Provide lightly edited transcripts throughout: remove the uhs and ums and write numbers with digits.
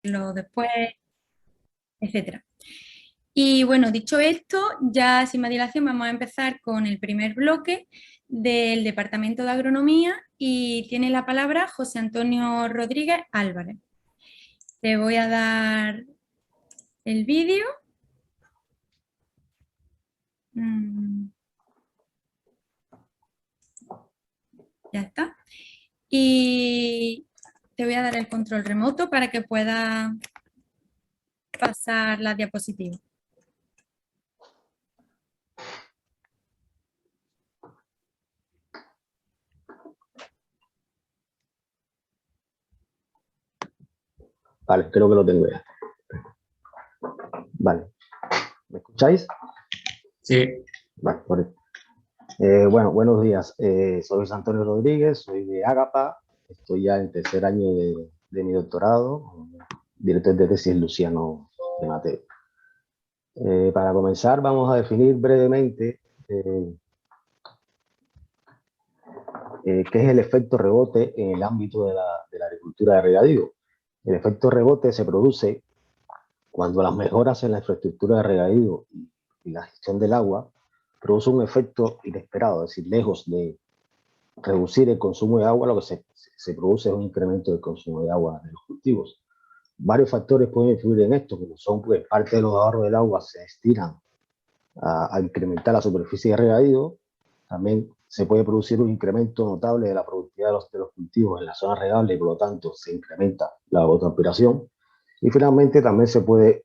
después, etcétera. Y bueno, dicho esto, ya sin más dilación vamos a empezar con el primer bloque del Departamento de Agronomía y tiene la palabra José Antonio Rodríguez Álvarez. Te voy a dar el vídeo. Ya está. Y te voy a dar el control remoto para que pueda pasar la diapositiva. Vale, creo que lo tengo ya. Vale. ¿Me escucháis? Sí. Vale, por eso. Bueno, buenos días. Soy José Antonio Rodríguez, soy de Ágapa. Estoy ya en tercer año de mi doctorado, director de tesis Luciano de Mateo. Para comenzar, vamos a definir brevemente qué es el efecto rebote en el ámbito de la agricultura de regadío. El efecto rebote se produce cuando las mejoras en la infraestructura de regadío y la gestión del agua produce un efecto inesperado, es decir, lejos de reducir el consumo de agua, lo que se produce es un incremento del consumo de agua de los cultivos. Varios factores pueden influir en esto, como son, pues, parte de los ahorros del agua se destinan a incrementar la superficie de regadío. También se puede producir un incremento notable de la productividad de los cultivos en la zona regable y por lo tanto se incrementa la evapotranspiración. Y finalmente también se puede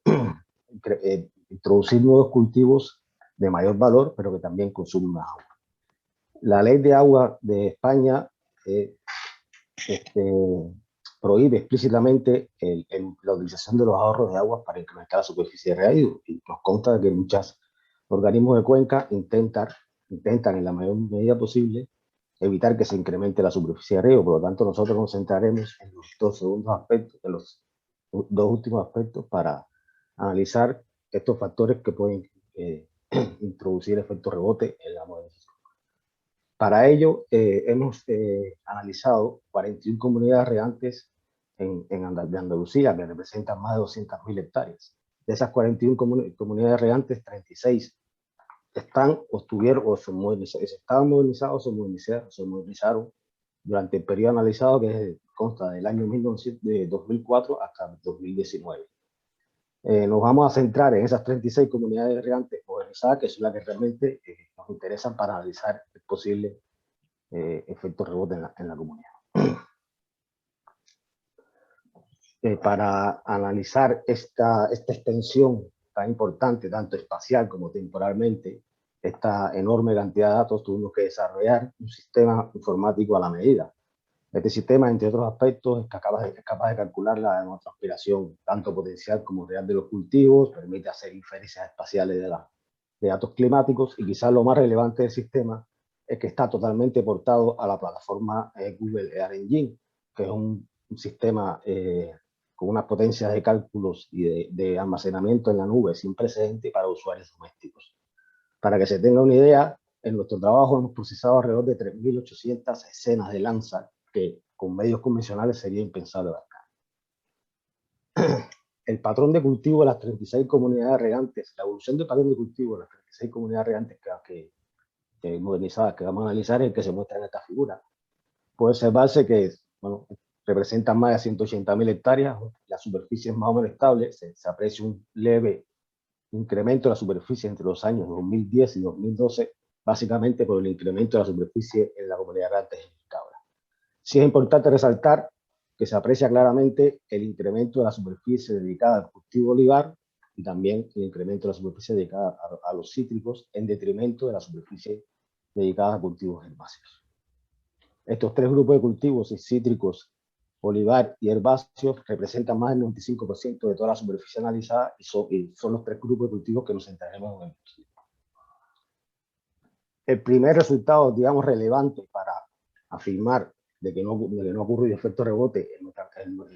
introducir nuevos cultivos de mayor valor, pero que también consumen más agua. La ley de agua de España prohíbe explícitamente la utilización de los ahorros de agua para incrementar la superficie de regadío. Y nos consta que muchos organismos de cuenca intentan en la mayor medida posible evitar que se incremente la superficie de riego. Por lo tanto, nosotros nos centraremos en los dos segundos aspectos, en los dos últimos aspectos, para analizar estos factores que pueden introducir efecto rebote en la modernización. Para ello, hemos analizado 41 comunidades regantes de Andalucía, que representan más de 200.000 hectáreas. De esas 41 comunidades regantes, 36 están o estuvieron o estaban modernizados o se modernizaron durante el periodo analizado, que consta del año 2004 hasta 2019. Nos vamos a centrar en esas 36 comunidades regantes modernizadas, que son las que realmente nos interesan para analizar el posible efecto rebote en la comunidad. Para analizar esta extensión tan importante, tanto espacial como temporalmente, esta enorme cantidad de datos, tuvimos que desarrollar un sistema informático a la medida. Este sistema, entre otros aspectos, es capaz de calcular la evapotranspiración, tanto potencial como real de los cultivos, permite hacer inferencias espaciales de datos climáticos, y quizás lo más relevante del sistema es que está totalmente portado a la plataforma Google Earth Engine, que es un sistema con unas potencias de cálculos y de almacenamiento en la nube sin precedente para usuarios domésticos. Para que se tenga una idea, en nuestro trabajo hemos procesado alrededor de 3.800 escenas de Landsat, que con medios convencionales sería impensable abarcar. El patrón de cultivo de las 36 comunidades regantes, la evolución del patrón de cultivo de las 36 comunidades regantes modernizadas que vamos a analizar, es el que se muestra en esta figura. Puede observarse que, bueno, representan más de 180.000 hectáreas, la superficie es más o menos estable, se aprecia un leve incremento de la superficie entre los años 2010 y 2012, básicamente por el incremento de la superficie en la comunidad regantes de cabra. Sí es importante resaltar que se aprecia claramente el incremento de la superficie dedicada al cultivo olivar y también el incremento de la superficie dedicada a los cítricos, en detrimento de la superficie dedicada a cultivos herbáceos. Estos tres grupos de cultivos, cítricos, olivar y herbáceos, representan más del 95% de toda la superficie analizada y son los tres grupos de cultivos que nos centraremos en el estudio. El primer resultado, digamos, relevante para afirmar de que no ha ocurrido efecto rebote en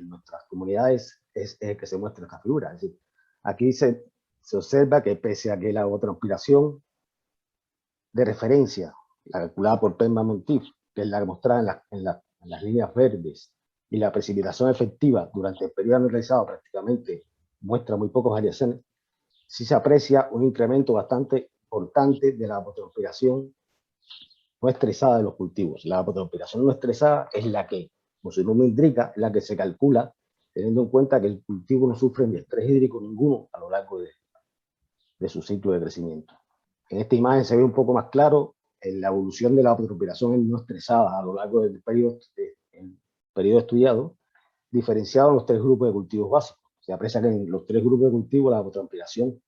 nuestras comunidades es el que se muestra en esta figura. Es decir, aquí se observa que pese a que la evapotranspiración de referencia, la calculada por Penman Montiel, que es la mostrada en las líneas verdes, y la precipitación efectiva durante el periodo analizado prácticamente muestra muy pocas variaciones, sí se aprecia un incremento bastante importante de la evapotranspiración no estresada de los cultivos. La evapotranspiración no estresada es la que, como su nombre indica, es la que se calcula teniendo en cuenta que el cultivo no sufre ni estrés hídrico ninguno a lo largo de su ciclo de crecimiento. En esta imagen se ve un poco más claro en la evolución de la evapotranspiración no estresada a lo largo del periodo estudiado, diferenciado en los tres grupos de cultivos básicos. Se aprecia que en los tres grupos de cultivos la evapotranspiración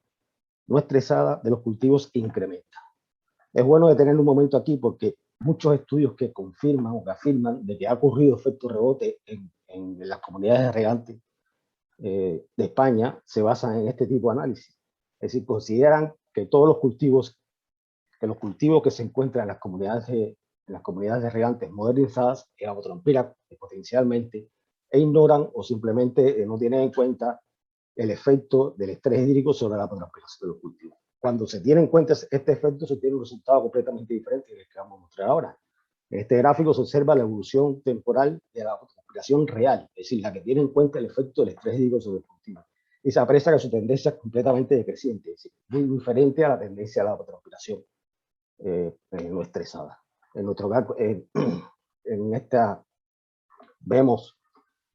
no estresada de los cultivos incrementa. Es bueno detener un momento aquí porque muchos estudios que confirman o que afirman de que ha ocurrido efecto rebote en las comunidades de regantes de España se basan en este tipo de análisis. Es decir, consideran que todos los cultivos que se encuentran en las comunidades de regantes modernizadas evapotranspiran potencialmente e ignoran o simplemente no tienen en cuenta el efecto del estrés hídrico sobre la evapotranspiración de los cultivos. Cuando se tiene en cuenta este efecto, se tiene un resultado completamente diferente del que vamos a mostrar ahora. En este gráfico se observa la evolución temporal de la evapotranspiración real, es decir, la que tiene en cuenta el efecto del estrés hídrico sobre el cultivo. Y se aprecia que su tendencia es completamente decreciente, es decir, muy diferente a la tendencia de la evapotranspiración no estresada. En nuestro caso, en esta vemos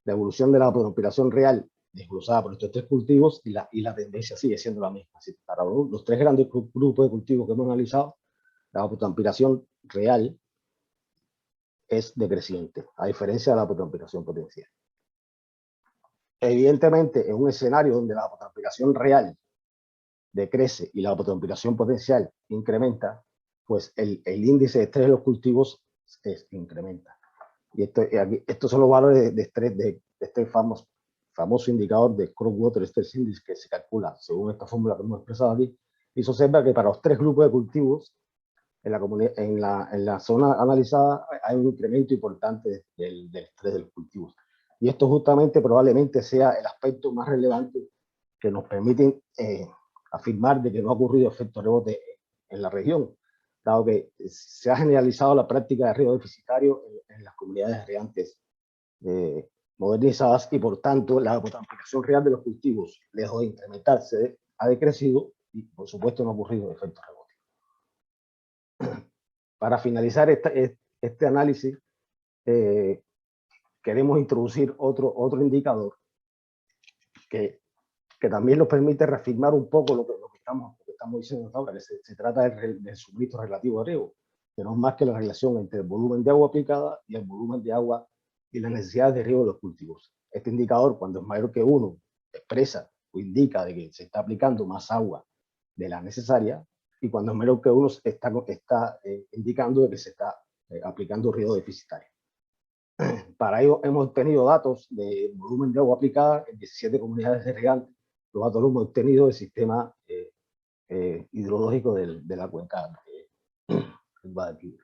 la evolución de la evapotranspiración real desglosada por estos tres cultivos y la tendencia sigue siendo la misma. Así, para los tres grandes grupos de cultivos que hemos analizado, la evapotranspiración real es decreciente, a diferencia de la evapotranspiración potencial. Evidentemente, en un escenario donde la evapotranspiración real decrece y la evapotranspiración potencial incrementa, pues el índice de estrés de los cultivos incrementa. Y estos son los valores de estrés de este famoso indicador de Cross-Water Stress Index que se calcula según esta fórmula que hemos expresado aquí, y se observa que para los tres grupos de cultivos en la zona analizada hay un incremento importante del estrés de los cultivos. Y esto justamente probablemente sea el aspecto más relevante que nos permite afirmar de que no ha ocurrido efecto rebote en la región, dado que se ha generalizado la práctica de riego deficitario en las comunidades de regantes modernizadas y por tanto la evapotranspiración real de los cultivos, lejos de incrementarse, ha decrecido y por supuesto no ha ocurrido efecto rebote. Para finalizar este análisis, queremos introducir otro indicador que también nos permite reafirmar un poco lo que estamos diciendo hasta ahora, que se trata del suministro relativo de riego, que no es más que la relación entre el volumen de agua aplicada y el volumen de agua y las necesidades de riego de los cultivos. Este indicador, cuando es mayor que 1, expresa o indica de que se está aplicando más agua de la necesaria, y cuando es menor que 1 está indicando de que se está aplicando riego deficitario. Para ello hemos obtenido datos de volumen de agua aplicada en 17 comunidades de regantes. Los datos los hemos obtenido del sistema hidrológico de la cuenca del Guadalquivir.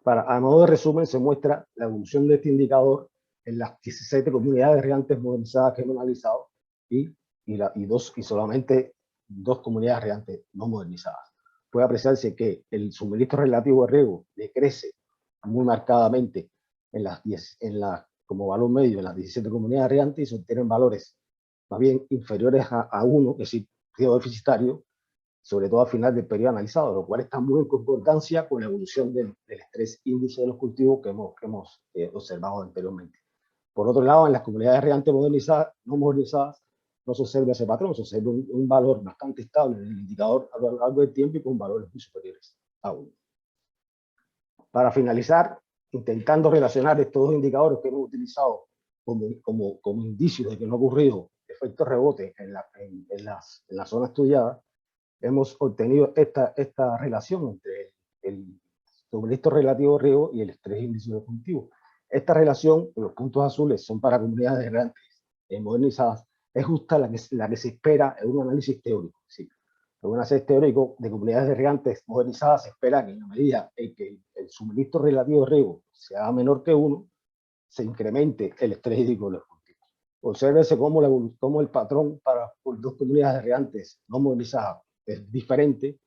A modo de resumen, se muestra la evolución de este indicador en las 17 comunidades de regantes modernizadas que hemos analizado y solamente 2 comunidades de regantes no modernizadas. Puede apreciarse que el suministro relativo de riego decrece muy marcadamente como valor medio en las 17 comunidades de regantes y se obtienen valores más bien inferiores a 1, es decir, riego deficitario, sobre todo al final del periodo analizado, lo cual está muy en concordancia con la evolución del estrés índice de los cultivos que hemos observado anteriormente. Por otro lado, en las comunidades regantes no modernizadas, no se observa ese patrón, se observa un valor bastante estable en el indicador a lo largo del tiempo y con valores muy superiores a 1. Para finalizar, intentando relacionar estos dos indicadores que hemos utilizado como indicios de que no ha ocurrido efecto rebote en la zona estudiada, hemos obtenido esta relación entre el suministro relativo de riego y el estrés índice de cultivo. Esta relación, los puntos azules son para comunidades grandes modernizadas, es justa la que se espera en un análisis teórico. ¿Sí? En un análisis teórico de comunidades de regantes modernizadas se espera que en la medida en que el suministro relativo de riego sea menor que 1, se incremente el estrés hídrico de los cultivos. Obsérvese cómo el patrón para 2 comunidades de regantes no modernizadas es diferente.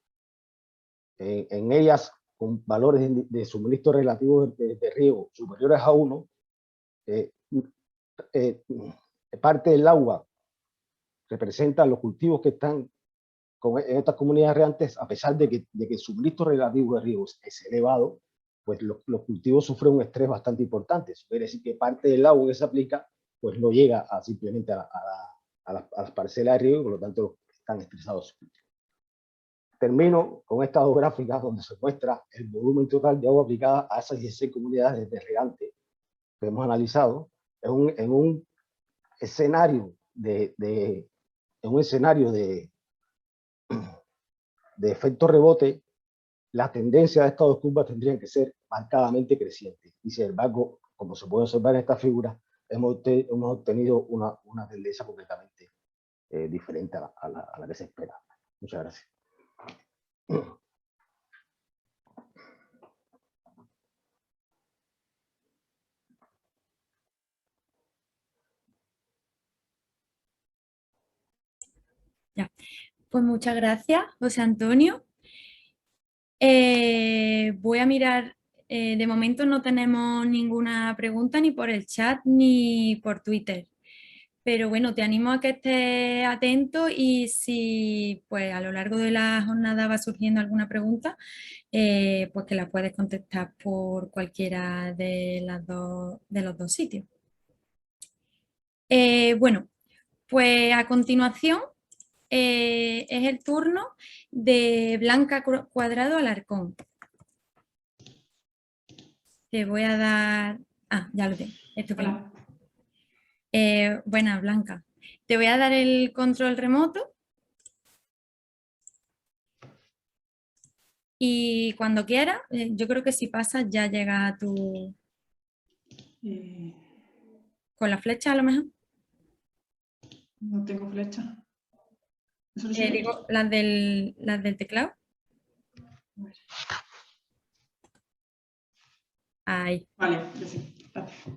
En ellas, con valores de suministro relativo de riego superiores a 1, parte del agua representa los cultivos que están en estas comunidades regantes, a pesar de que el suministro relativo de riego es elevado, pues los cultivos sufren un estrés bastante importante. Eso quiere decir que parte del agua que se aplica pues no llega simplemente a las parcelas de riego y por lo tanto están estresados. Termino con estas dos gráficas donde se muestra el volumen total de agua aplicada a esas 16 comunidades de regante que hemos analizado en un escenario de efecto rebote. La tendencia de estas dos curvas tendrían que ser marcadamente crecientes. Y sin embargo, como se puede observar en esta figura, hemos obtenido una tendencia completamente diferente a la que se espera. Muchas gracias. Ya. Pues muchas gracias, José Antonio. Voy a mirar, de momento no tenemos ninguna pregunta ni por el chat ni por Twitter. Pero bueno, te animo a que estés atento y si pues a lo largo de la jornada va surgiendo alguna pregunta, pues que la puedes contestar por cualquiera de los dos sitios. Bueno, pues a continuación es el turno de Blanca Cuadrado Alarcón. Te voy a dar... Ah, ya lo tengo. Estupendo. Buena, Blanca. Te voy a dar el control remoto. Y cuando quieras, yo creo que si pasas ya llega a tu... ¿Con la flecha a lo mejor? No tengo flecha. Digo, las del teclado. Ahí. Vale, yo sí. Gracias.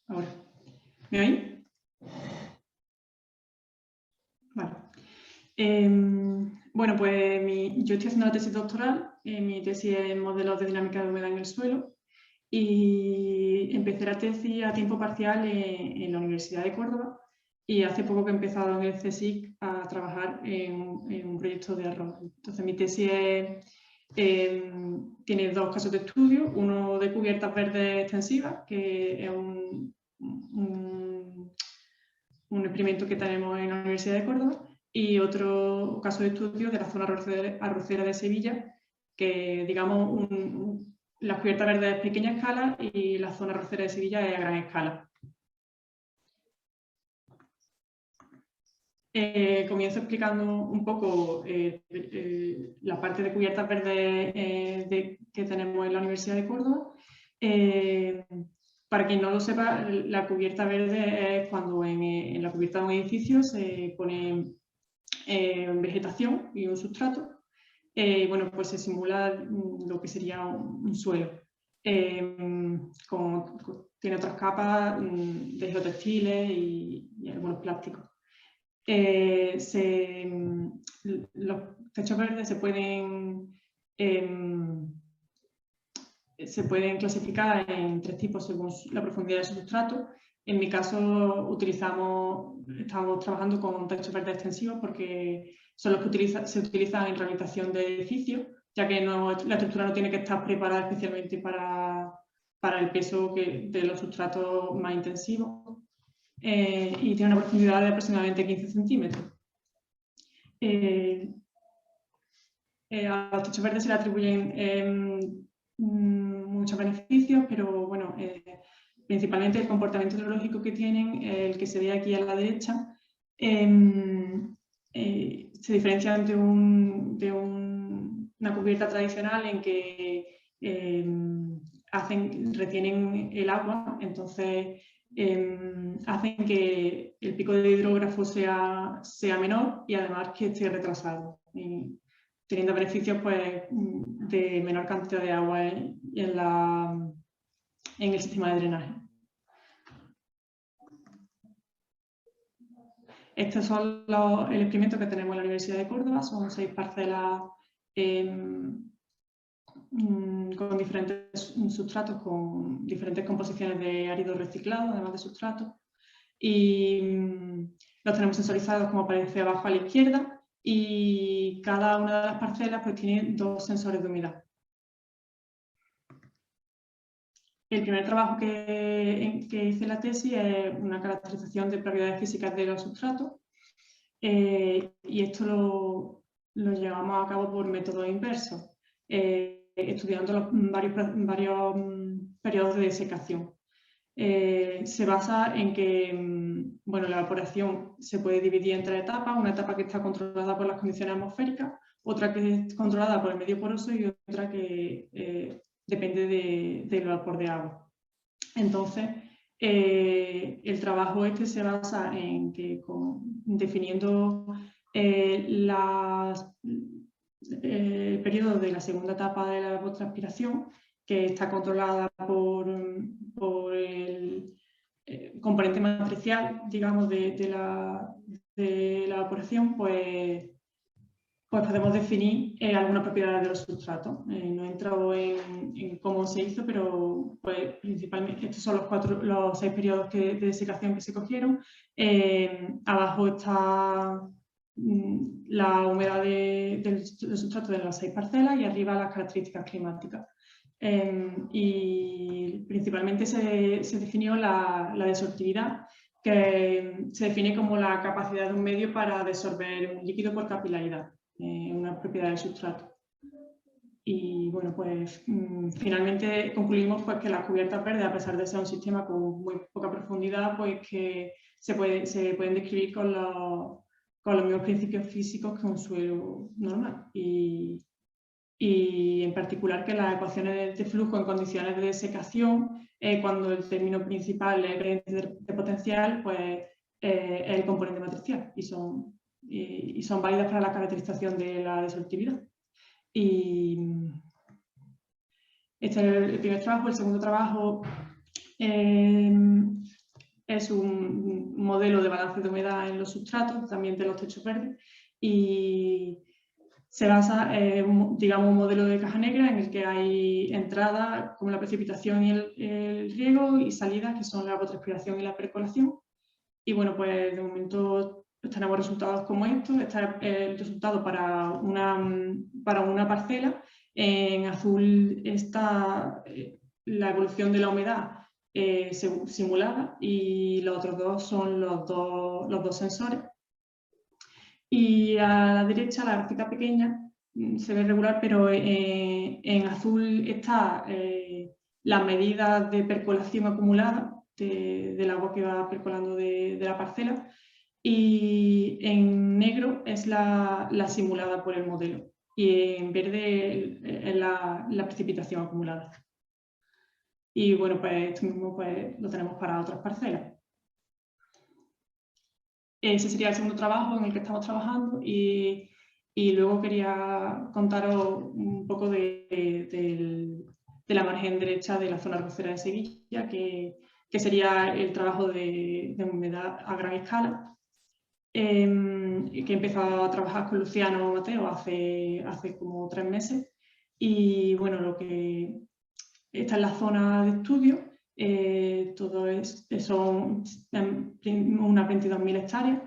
Ahora. ¿Me oí? Vale. Bueno, pues yo estoy haciendo la tesis doctoral. Mi tesis es modelos de dinámica de humedad en el suelo. Y empecé la tesis a tiempo parcial en la Universidad de Córdoba. Y hace poco que he empezado en el CSIC a trabajar en un proyecto de arroz. Entonces, mi tesis tiene dos casos de estudio. Uno de cubiertas verdes extensivas, que es un experimento que tenemos en la Universidad de Córdoba, y otro caso de estudio de la zona arrocera de Sevilla, que digamos la cubierta verde es a pequeña escala y la zona arrocera de Sevilla es a gran escala. Comienzo explicando un poco la parte de cubiertas verdes que tenemos en la Universidad de Córdoba. Para quien no lo sepa, la cubierta verde es cuando en la cubierta de un edificio se pone vegetación y un sustrato. Bueno, pues se simula lo que sería un suelo. Tiene otras capas de geotextiles y algunos plásticos. Los techos verdes se pueden clasificar en tres tipos según la profundidad de su sustrato. En mi caso estamos trabajando con techos verdes extensivos porque son los que se utilizan en rehabilitación de edificios, ya que la estructura no tiene que estar preparada especialmente para el peso de los sustratos más intensivos. Y tiene una profundidad de aproximadamente 15 centímetros. A los techos verdes se le atribuyen muchos beneficios, pero bueno, principalmente el comportamiento hidrológico que tienen, el que se ve aquí a la derecha, se diferencian de una cubierta tradicional en que retienen el agua, entonces hacen que el pico de hidrógrafo sea menor y además que esté retrasado, teniendo beneficios pues, de menor cantidad de agua en el sistema de drenaje. Estos son el experimento que tenemos en la Universidad de Córdoba, son 6 parcelas con diferentes sustratos, con diferentes composiciones de árido reciclado, además de sustratos. Y los tenemos sensorizados como aparece abajo a la izquierda, y cada una de las parcelas pues tiene 2 sensores de humedad. El primer trabajo que hice en la tesis es una caracterización de propiedades físicas de los sustratos, y esto lo llevamos a cabo por métodos inversos, estudiando varios periodos de desecación. Se basa en que bueno, la evaporación se puede dividir en 3 etapas, una etapa que está controlada por las condiciones atmosféricas, otra que es controlada por el medio poroso y otra que depende del vapor de agua. Entonces, el trabajo este se basa en que definiendo el periodo de la segunda etapa de la evapotranspiración, que está controlada por el componente matricial, digamos, de la evaporación, pues podemos definir algunas propiedades de los sustratos. No he entrado en cómo se hizo, pero pues, principalmente estos son los 6 periodos de desecación que se cogieron. Abajo está la humedad del sustrato de las 6 parcelas y arriba las características climáticas. Y principalmente se definió la desorptividad, que se define como la capacidad de un medio para desorber un líquido por capilaridad, una propiedad del sustrato. Y bueno, pues finalmente concluimos pues, que las cubiertas verdes, a pesar de ser un sistema con muy poca profundidad, pues que se pueden describir con los mismos principios físicos que un suelo normal. Y en particular que las ecuaciones de flujo en condiciones de desecación, cuando el término principal es el gradiente de potencial, pues es el componente matricial y son válidas para la caracterización de la desorptividad. Y este es el primer trabajo. El segundo trabajo es un modelo de balance de humedad en los sustratos, también de los techos verdes, y se basa en digamos, un modelo de caja negra en el que hay entradas como la precipitación y el riego, y salidas que son la evapotranspiración y la percolación. Y bueno, pues de momento tenemos resultados como estos. Este es el resultado para una parcela. En azul está la evolución de la humedad simulada, y los otros dos son los dos sensores. Y a la derecha, la gráfica pequeña, se ve regular, pero en azul está las medidas de percolación acumulada del agua que va percolando de la parcela, y en negro es la simulada por el modelo, y en verde es la precipitación acumulada. Y bueno, pues esto mismo pues, lo tenemos para otras parcelas. Ese sería el segundo trabajo en el que estamos trabajando, y luego quería contaros un poco de la margen derecha de la zona arrocera de Sevilla, que sería el trabajo de humedad a gran escala, que he empezado a trabajar con Luciano Mateo hace como 3 meses. Y bueno, esta es la zona de estudio. Todo son unas 22.000 hectáreas.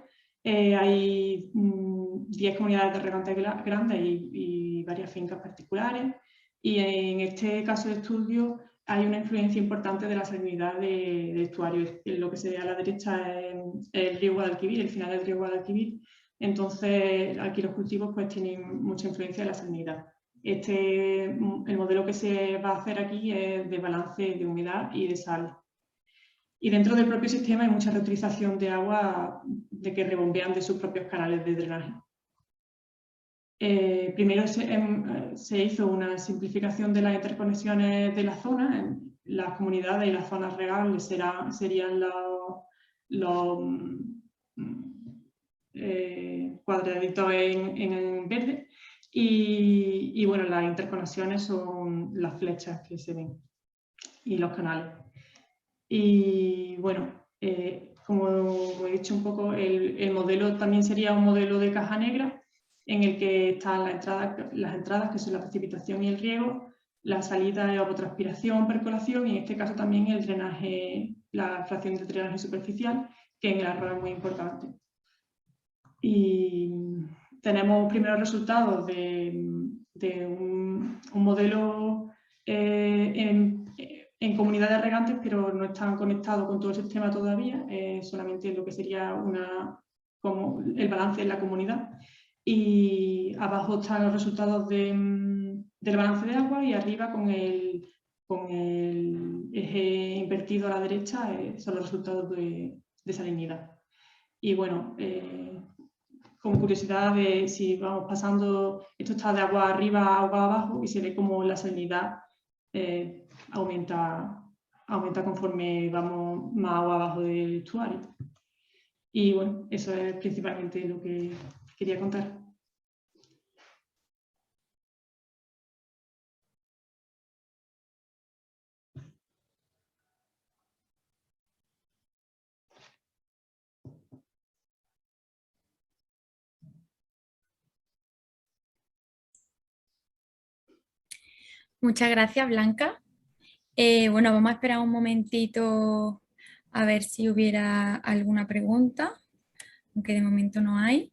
Hay 10 comunidades de regantes grandes y varias fincas particulares. Y en este caso de estudio hay una influencia importante de la salinidad de estuarios. Lo que se ve a la derecha es el río Guadalquivir, el final del río Guadalquivir. Entonces, aquí los cultivos pues, tienen mucha influencia de la salinidad. El modelo que se va a hacer aquí es de balance de humedad y de sal. Y dentro del propio sistema hay mucha reutilización de agua que rebombean de sus propios canales de drenaje. Primero se hizo una simplificación de las interconexiones de la zona. Las comunidades y las zonas regables serían los cuadraditos en verde. Y bueno, las interconexiones son las flechas que se ven y los canales. Y bueno, como he dicho un poco, el modelo también sería un modelo de caja negra en el que están las entradas, que son la precipitación y el riego, la salida de evapotranspiración, percolación y en este caso también el drenaje, la fracción de drenaje superficial, que en el arroz es muy importante. Y tenemos primeros resultados de un modelo en comunidades regantes, pero no están conectados con todo el sistema todavía, solamente lo que sería como el balance en la comunidad. Y abajo están los resultados del balance de agua y arriba con el eje invertido a la derecha son los resultados de salinidad. Y bueno, con curiosidad de si vamos pasando, esto está de agua arriba a agua abajo y se ve como la salinidad aumenta conforme vamos más agua abajo del estuario. Y bueno, eso es principalmente lo que quería contar. Muchas gracias, Blanca. Bueno, vamos a esperar un momentito a ver si hubiera alguna pregunta, aunque de momento no hay.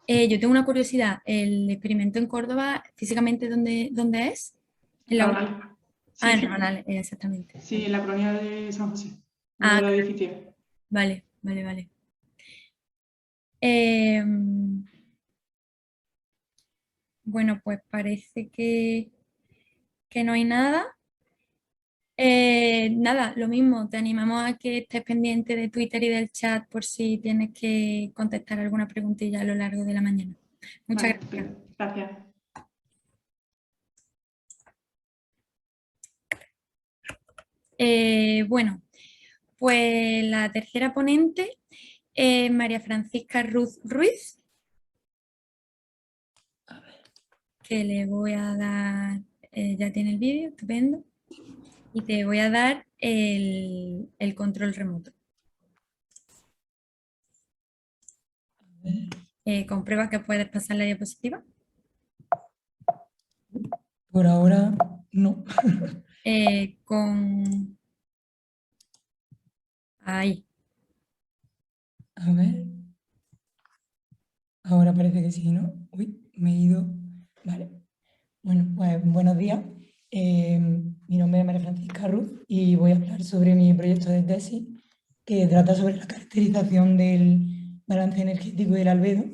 Yo tengo una curiosidad, ¿el experimento en Córdoba físicamente dónde es? ¿En la Rabanal. Ah, en Sí. Rabanal, exactamente. Sí, en la colonia de San José, uno Ah, de los edificios. vale. Bueno, pues parece que no hay nada. Nada, lo mismo, te animamos a que estés pendiente de Twitter y del chat por si tienes que contestar alguna preguntilla a lo largo de la mañana. Muchas Vale, gracias. gracias. Bueno, pues la tercera ponente es María Francisca Ruz Ruiz, que le voy a dar, ya tiene el vídeo, estupendo, y te voy a dar el control remoto. Comprueba que puedes pasar la diapositiva. Por ahora, no. Ahí. A ver. Ahora parece que sí, ¿no? Uy, me he ido. Vale. Bueno, pues buenos días. Mi nombre es María Francisca Ruz y voy a hablar sobre mi proyecto de tesis que trata sobre la caracterización del balance energético del albedo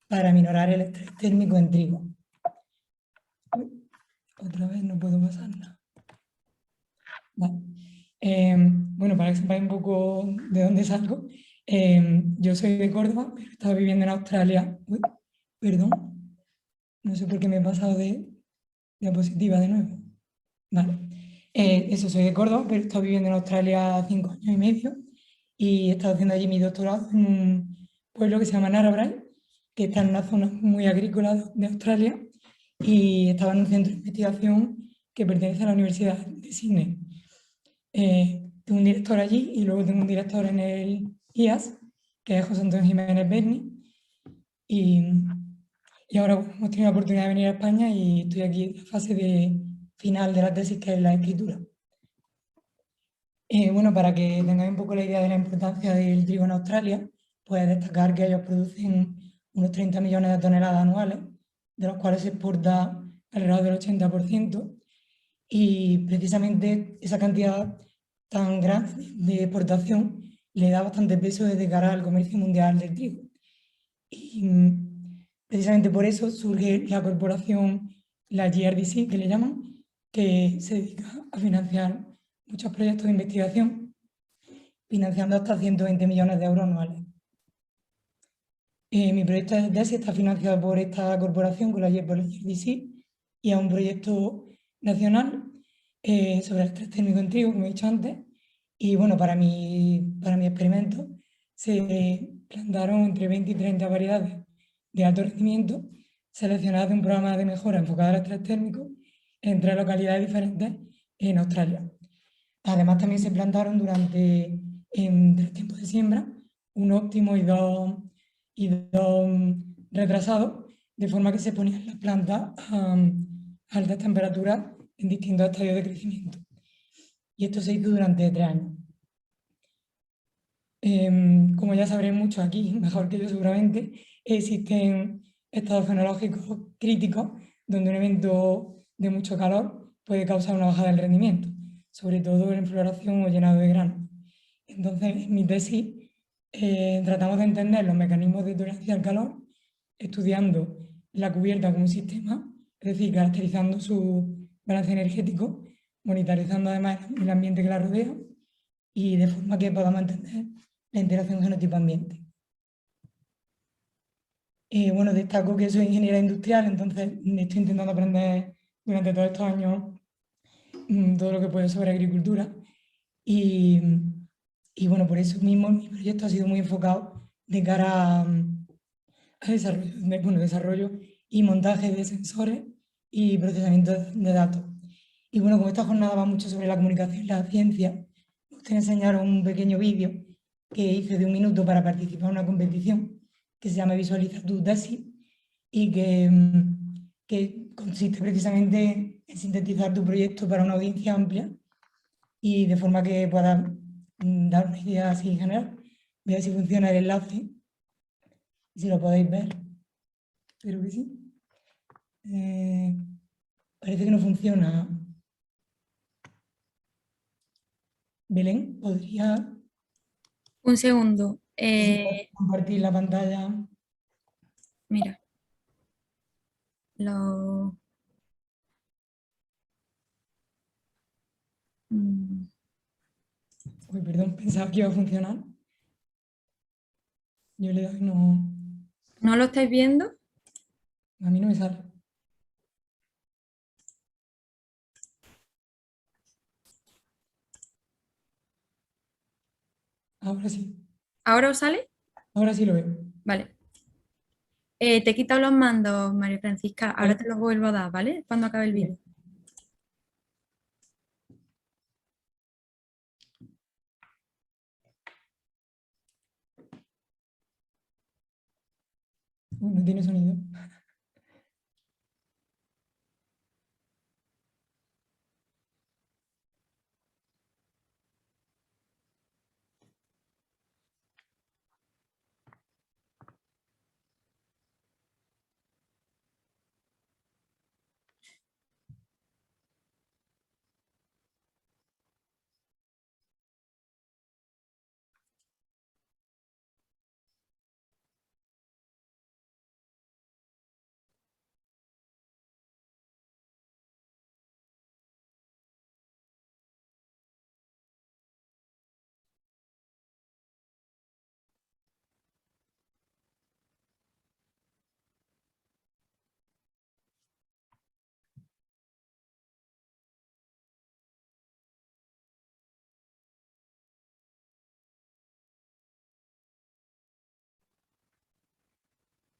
para minorar el estrés térmico en trigo. Uy, otra vez no puedo pasarla. Vale. Bueno, para que sepáis un poco de dónde salgo, yo soy de Córdoba, pero he estado viviendo en Australia. Uy, perdón, no sé por qué me he pasado de diapositiva de nuevo. Vale. Eso, soy de Córdoba, pero he estado viviendo en Australia 5 años y medio y he estado haciendo allí mi doctorado en un pueblo que se llama Narrabri, que está en una zona muy agrícola de Australia, y estaba en un centro de investigación que pertenece a la Universidad de Sydney. Tengo un director allí y luego tengo un director en el IAS, que es José Antonio Jiménez Berni. Y ahora bueno, hemos tenido la oportunidad de venir a España y estoy aquí en la fase final de la tesis, que es la escritura. Bueno, para que tengáis un poco la idea de la importancia del trigo en Australia, pues destacar que ellos producen unos 30 millones de toneladas anuales, de los cuales se exporta alrededor del 80%, y precisamente esa cantidad tan grande de exportación le da bastante peso desde cara al comercio mundial del trigo. Y precisamente por eso surge la corporación, la GRDC, que le llaman, que se dedica a financiar muchos proyectos de investigación, financiando hasta 120 millones de euros anuales. Mi proyecto de tesis está financiado por esta corporación, por la GRDC, y es un proyecto nacional sobre el estrés térmico en trigo, como he dicho antes. Y bueno, para mi experimento se plantaron entre 20 y 30 variedades de alto rendimiento seleccionadas de un programa de mejora enfocado al estrés térmico en 3 localidades diferentes en Australia. Además, también se plantaron durante de los tiempos de siembra, un óptimo y dos retrasados, de forma que se ponían las plantas a altas temperaturas en distintos estadios de crecimiento. Y esto se hizo durante 3 años. Como ya sabréis mucho aquí, mejor que yo seguramente, existen estados fenológicos críticos donde un evento de mucho calor puede causar una bajada del rendimiento, sobre todo en floración o llenado de granos. Entonces, en mi tesis tratamos de entender los mecanismos de tolerancia al calor, estudiando la cubierta como un sistema, es decir, caracterizando su balance energético, monitorizando además el ambiente que la rodea y de forma que podamos entender la interacción genotipo-ambiente. Bueno, destaco que soy ingeniera industrial, entonces estoy intentando aprender durante todos estos años todo lo que puedo sobre agricultura y bueno, por eso mismo mi proyecto ha sido muy enfocado de cara a desarrollo y montaje de sensores y procesamiento de datos. Y bueno, como esta jornada va mucho sobre la comunicación y la ciencia, me gustaría enseñaros un pequeño vídeo que hice de 1 minuto para participar en una competición que se llama Visualiza tu tesis y que consiste precisamente en sintetizar tu proyecto para una audiencia amplia y de forma que puedas dar una idea así general. Voy a ver si funciona el enlace, si lo podéis ver. Espero que sí. Parece que no funciona. Belén, ¿podría Un segundo. compartir la pantalla? Mira. Lo... Mm, Uy, perdón, pensaba que iba a funcionar. Yo le doy, no, ¿No lo estáis viendo? a mí no me sale. Ahora sí, ¿Ahora os sale? ahora sí lo veo. Vale. Te he quitado los mandos, María Francisca. Ahora Vale. te los vuelvo a dar, ¿vale? Cuando acabe el vídeo. Uy, no tiene sonido.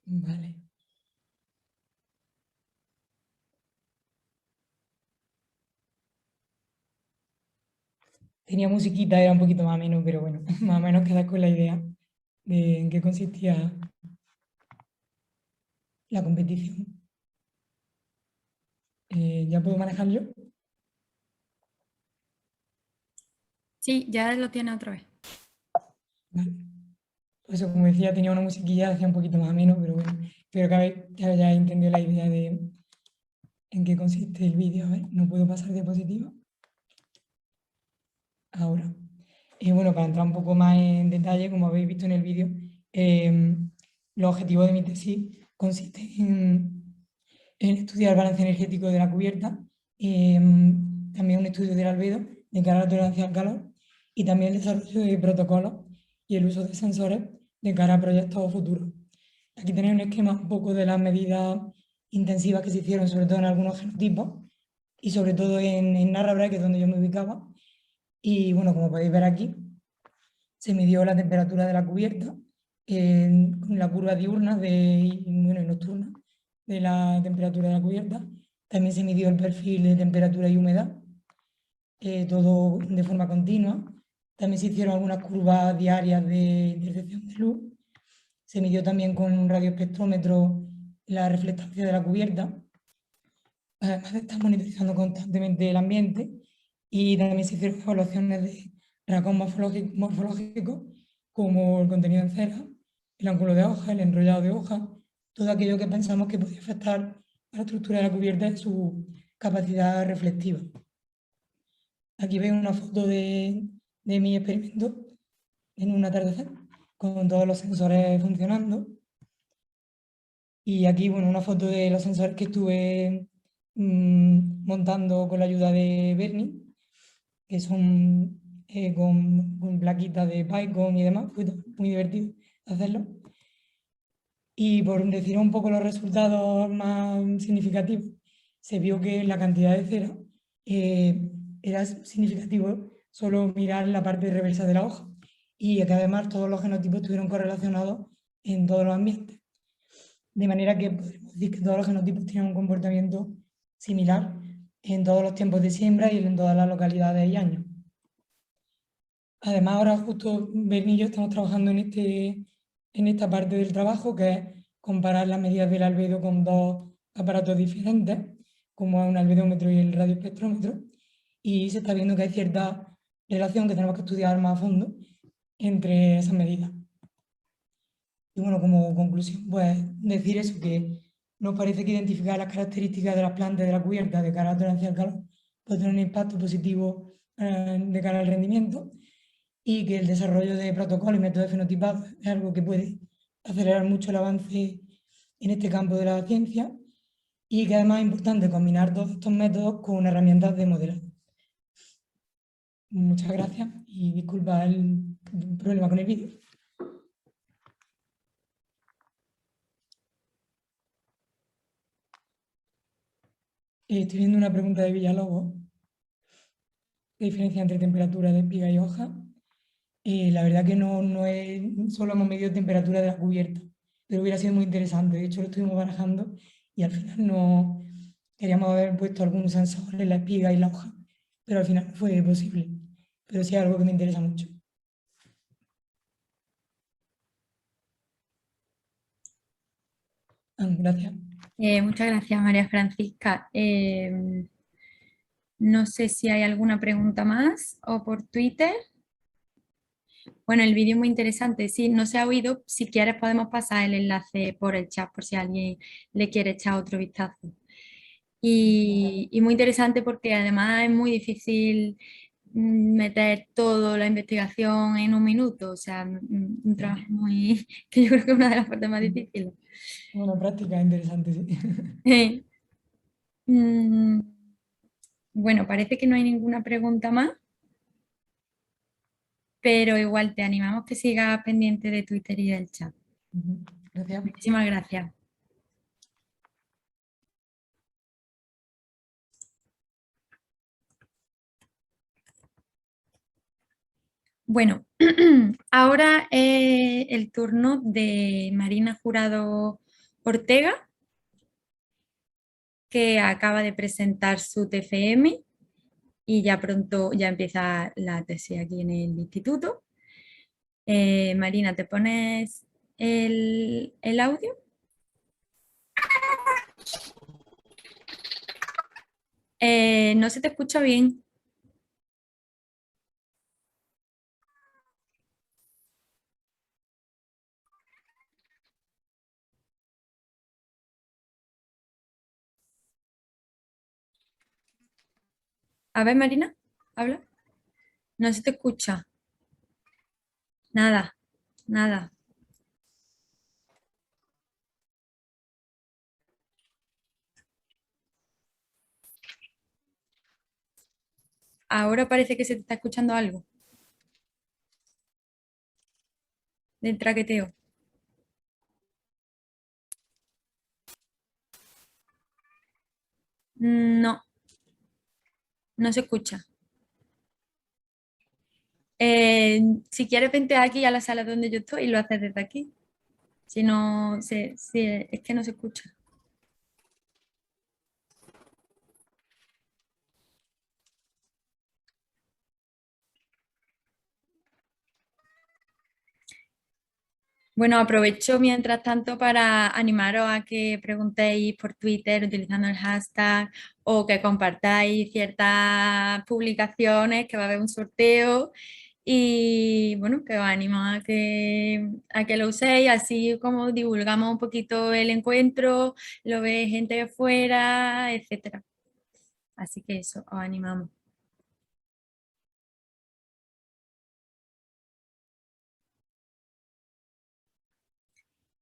Vale. Tenía musiquita, era un poquito más ameno, pero bueno, más o menos quedar con la idea de en qué consistía la competición. ¿Ya puedo manejar yo? Sí, ya lo tiene otra vez. Vale. Pues eso, como decía, tenía una musiquilla, hacía un poquito más ameno, pero bueno, espero que hayáis entendido la idea de en qué consiste el vídeo. A ver, no puedo pasar diapositiva. Ahora. Bueno, para entrar un poco más en detalle, como habéis visto en el vídeo, los objetivos de mi tesis consisten en estudiar el balance energético de la cubierta, también un estudio del albedo de cara a la tolerancia al calor y también el desarrollo de protocolos y el uso de sensores de cara a proyectos futuros. Aquí tenéis un esquema un poco de las medidas intensivas que se hicieron, sobre todo en algunos genotipos y sobre todo en Narrabri, que es donde yo me ubicaba. Y bueno, como podéis ver aquí, se midió la temperatura de la cubierta con la curva diurna y nocturna de la temperatura de la cubierta. También se midió el perfil de temperatura y humedad, todo de forma continua, También se hicieron algunas curvas diarias de recepción de luz. Se midió también con un radioespectrómetro la reflectancia de la cubierta. Además de estar monitorizando constantemente el ambiente, y también se hicieron evaluaciones de rasgos morfológicos como el contenido en cera, el ángulo de hoja, el enrollado de hoja, todo aquello que pensamos que podía afectar a la estructura de la cubierta y su capacidad reflectiva. Aquí veis una foto de mi experimento en un atardecer, con todos los sensores funcionando. Y aquí, bueno, una foto de los sensores que estuve montando con la ayuda de Bernie, que son con plaquitas de Python y demás. Fue muy divertido hacerlo. Y por decir un poco los resultados más significativos, se vio que la cantidad de cera era significativo solo mirar la parte reversa de la hoja, y que además todos los genotipos estuvieron correlacionados en todos los ambientes. De manera que podemos decir que todos los genotipos tienen un comportamiento similar en todos los tiempos de siembra y en todas las localidades y años. Además, ahora justo Bernie y yo estamos trabajando en esta parte del trabajo, que es comparar las medidas del albedo con dos aparatos diferentes, como es un albedómetro y el radioespectrómetro, y se está viendo que hay cierta relación que tenemos que estudiar más a fondo entre esas medidas. Y bueno, como conclusión, pues decir eso, que nos parece que identificar las características de las plantas de la cubierta de cara a tolerancia al calor puede tener un impacto positivo de cara al rendimiento, y que el desarrollo de protocolos y métodos fenotipados es algo que puede acelerar mucho el avance en este campo de la ciencia, y que además es importante combinar todos estos métodos con herramientas de modelado. Muchas gracias y disculpa el problema con el vídeo. Estoy viendo una pregunta de Villalobos. ¿Qué diferencia entre temperatura de espiga y hoja? La verdad que no es, solo hemos medido temperatura de la cubierta, pero hubiera sido muy interesante. De hecho, lo estuvimos barajando y al final no queríamos haber puesto algún sensor en la espiga y la hoja, pero al final no fue posible. Pero sí es algo que me interesa mucho. Gracias. Muchas gracias, María Francisca. No sé si hay alguna pregunta más o por Twitter. Bueno, el vídeo es muy interesante. Si no se ha oído, si quieres podemos pasar el enlace por el chat por si alguien le quiere echar otro vistazo. Y muy interesante porque además es muy difícil meter toda la investigación en un minuto. O sea, un trabajo muy, que yo creo que es una de las partes más difíciles. Una práctica interesante, sí. Mm, Bueno, parece que no hay ninguna pregunta más, pero igual te animamos que sigas pendiente de Twitter y del chat. Gracias. Muchísimas gracias. Bueno, ahora el turno de Marina Jurado Ortega, que acaba de presentar su TFM y ya pronto ya empieza la tesis aquí en el instituto. Marina, ¿te pones el audio? No se te escucha bien. A ver, Marina, habla. No se te escucha. Nada, nada. Ahora parece que se te está escuchando algo del traqueteo. No, no se escucha. Si quieres, vente aquí a la sala donde yo estoy y lo haces desde aquí. Si no, es que no se escucha. Bueno, aprovecho mientras tanto para animaros a que preguntéis por Twitter utilizando el hashtag o que compartáis ciertas publicaciones, que va a haber un sorteo y bueno, que os animo a que lo uséis, así como divulgamos un poquito el encuentro, lo ve gente de fuera, etcétera. Así que eso, os animamos.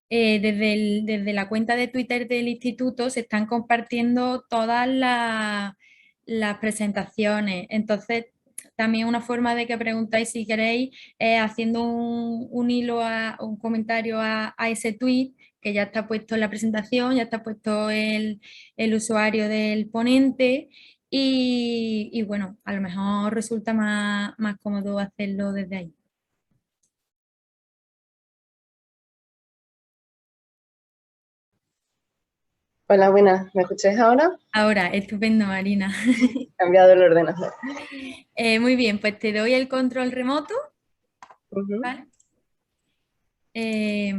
Desde la cuenta de Twitter del instituto se están compartiendo todas las presentaciones. Entonces, también una forma de que preguntáis si queréis haciendo un hilo, un comentario a ese tweet que ya está puesto en la presentación, ya está puesto el usuario del ponente y bueno, a lo mejor resulta más cómodo hacerlo desde ahí. Hola, buenas. ¿Me escucháis ahora? Ahora, estupendo, Marina. He cambiado el ordenador. Muy bien, pues te doy el control remoto, Ujú. ¿vale? Eh,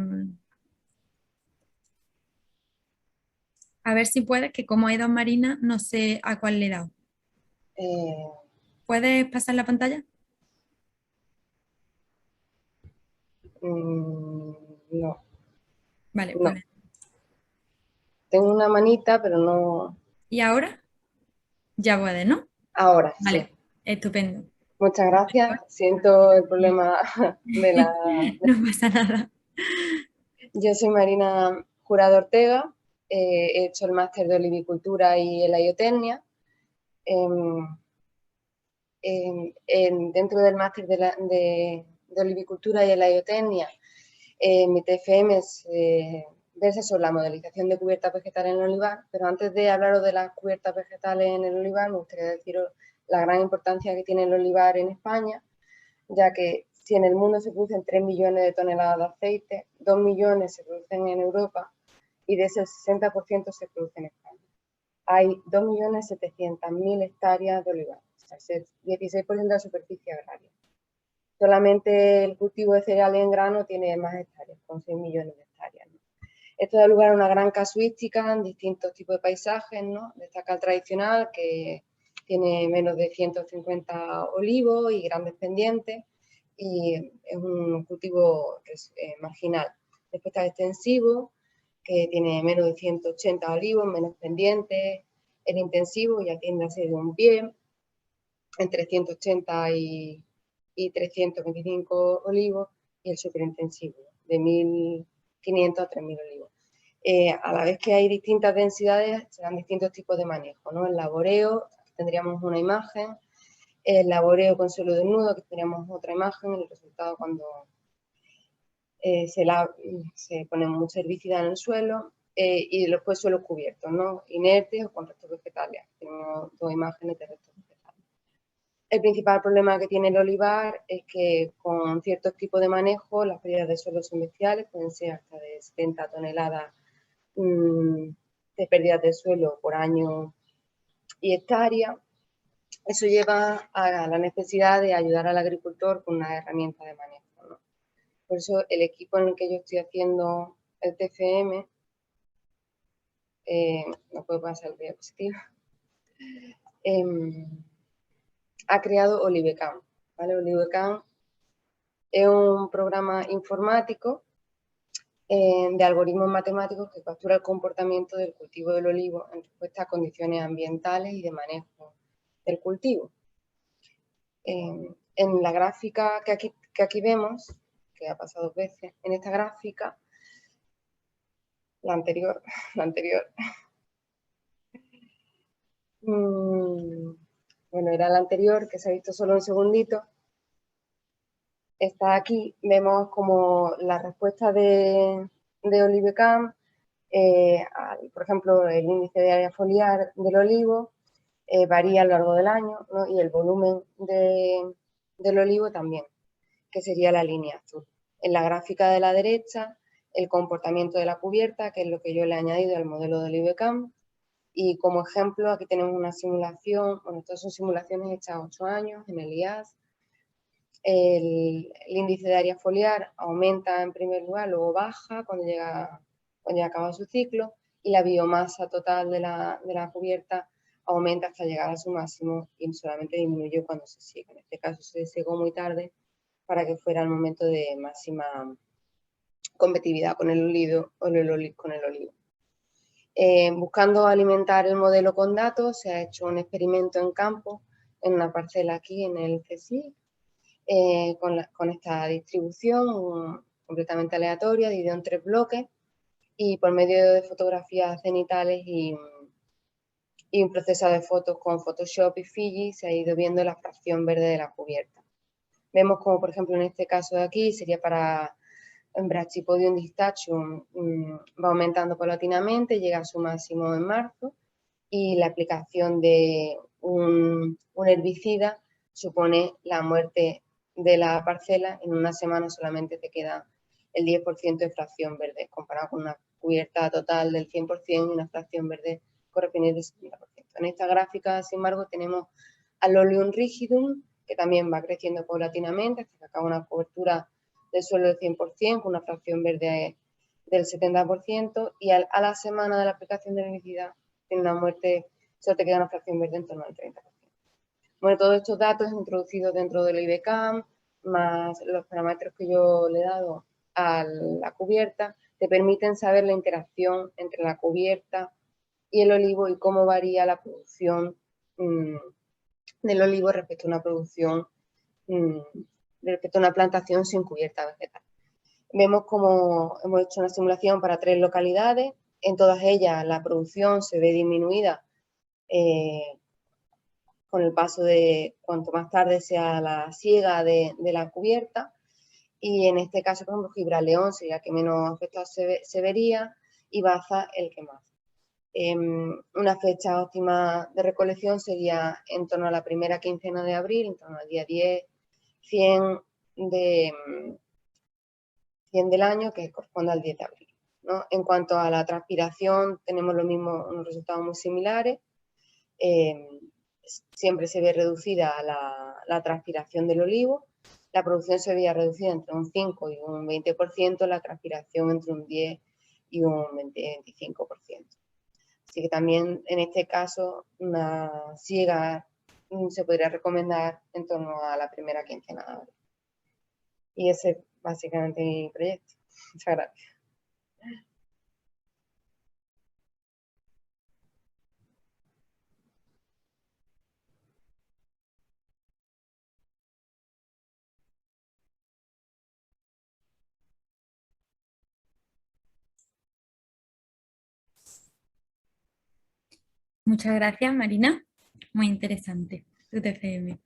a ver si puedes, que como hay dos Marina, no sé a cuál le he dado. Eh, ¿Puedes pasar la pantalla? no, Vale, no. pues. Tengo una manita, pero no. ¿Y ahora? Ya puedes, ¿no? Ahora, sí. Vale, estupendo. Muchas gracias. Siento el problema de la... No pasa nada. Yo soy Marina Jurado Ortega. He hecho el máster de olivicultura y helayotecnia. Dentro del máster de olivicultura y helayotecnia, mi TFM versa sobre la modelización de cubiertas vegetales en el olivar, pero antes de hablaros de las cubiertas vegetales en el olivar, me gustaría deciros la gran importancia que tiene el olivar en España, ya que si en el mundo se producen 3 millones de toneladas de aceite, 2 millones se producen en Europa y de ese el 60% se produce en España. Hay 2.700.000 hectáreas de olivar, o sea, es el 16% de la superficie agraria. Solamente el cultivo de cereales en grano tiene más hectáreas, con 6 millones de hectáreas. ¿No? Esto da lugar a una gran casuística en distintos tipos de paisajes, ¿no? Destaca el tradicional, que tiene menos de 150 olivos y grandes pendientes, y es un cultivo que es marginal. Después está el extensivo, que tiene menos de 180 olivos, menos pendientes. El intensivo ya tiende a ser de un pie, entre 180 y 325 olivos, y el superintensivo, de 1.500 a 3.000 olivos. A la vez que hay distintas densidades, se dan distintos tipos de manejo, ¿no? El laboreo, tendríamos una imagen, el laboreo con suelo desnudo, que tendríamos otra imagen, el resultado cuando se pone mucho herbicida en el suelo, y después suelos cubiertos, ¿no? Inertes o con restos vegetales. Tenemos dos imágenes de restos vegetales. El principal problema que tiene el olivar es que con ciertos tipos de manejo las pérdidas de suelo son bestiales, pueden ser hasta de 70 toneladas de pérdidas de suelo por año y hectárea. Eso lleva a la necesidad de ayudar al agricultor con una herramienta de manejo, ¿no? Por eso el equipo en el que yo estoy haciendo el TFM, no puedo pasar el diapositiva, ha creado Olivecam, ¿vale? Olivecam es un programa informático de algoritmos matemáticos que captura el comportamiento del cultivo del olivo en respuesta a condiciones ambientales y de manejo del cultivo. En la gráfica que aquí vemos, que ha pasado 2 veces, en esta gráfica, la anterior, bueno, era la anterior, que se ha visto solo un segundito, está aquí, vemos como la respuesta de Olivecam, por ejemplo, el índice de área foliar del olivo varía a lo largo del año, ¿no? Y el volumen del olivo también, que sería la línea azul. En la gráfica de la derecha, el comportamiento de la cubierta, que es lo que yo le he añadido al modelo de Olivecam. Y como ejemplo, aquí tenemos una simulación, bueno, estas son simulaciones hechas 8 años en el IAS, el índice de área foliar aumenta en primer lugar, luego baja cuando ya acaba su ciclo, y la biomasa total de la cubierta aumenta hasta llegar a su máximo y solamente disminuyó cuando se siega. En este caso se secó muy tarde para que fuera el momento de máxima competitividad con el olivo. Buscando alimentar el modelo con datos, se ha hecho un experimento en campo en una parcela aquí en el CSIC, con esta distribución completamente aleatoria, dividida en 3 bloques, y por medio de fotografías cenitales y un proceso de fotos con Photoshop y Fiji se ha ido viendo la fracción verde de la cubierta. Vemos como, por ejemplo, en este caso de aquí sería para Brachypodium distachum, va aumentando paulatinamente, llega a su máximo en marzo, y la aplicación de un herbicida supone la muerte de la parcela. En una semana solamente te queda el 10% de fracción verde, comparado con una cubierta total del 100% y una fracción verde correspondiente del 70%. En esta gráfica, sin embargo, tenemos al Lolium rigidum, que también va creciendo paulatinamente hasta que acaba una cobertura del suelo del 100%, con una fracción verde del 70%, y a la semana de la aplicación del herbicida tiene una muerte, solo te queda una fracción verde en torno al 30%. Bueno, todos estos datos introducidos dentro del IBCAM, más los parámetros que yo le he dado a la cubierta, te permiten saber la interacción entre la cubierta y el olivo y cómo varía la producción del olivo respecto a una producción, respecto a una plantación sin cubierta vegetal. Vemos cómo hemos hecho una simulación para 3 localidades. En todas ellas la producción se ve disminuida con el paso de cuanto más tarde sea la siega de la cubierta, y en este caso, por ejemplo, Gibraleón sería el que menos afectado se vería, y Baza el que más. Una fecha óptima de recolección sería en torno a la primera quincena de abril, en torno al día 10, 100 del año, que corresponde al 10 de abril, ¿no? En cuanto a la transpiración, tenemos lo mismo, unos resultados muy similares. Siempre se ve reducida la transpiración del olivo, la producción se veía reducida entre un 5 y un 20%, la transpiración entre un 10 y un 25%. Así que también en este caso una siega se podría recomendar en torno a la primera quincena de abril. Y ese es básicamente mi proyecto. Muchas gracias. Muchas gracias, Marina. Muy interesante tu TFM.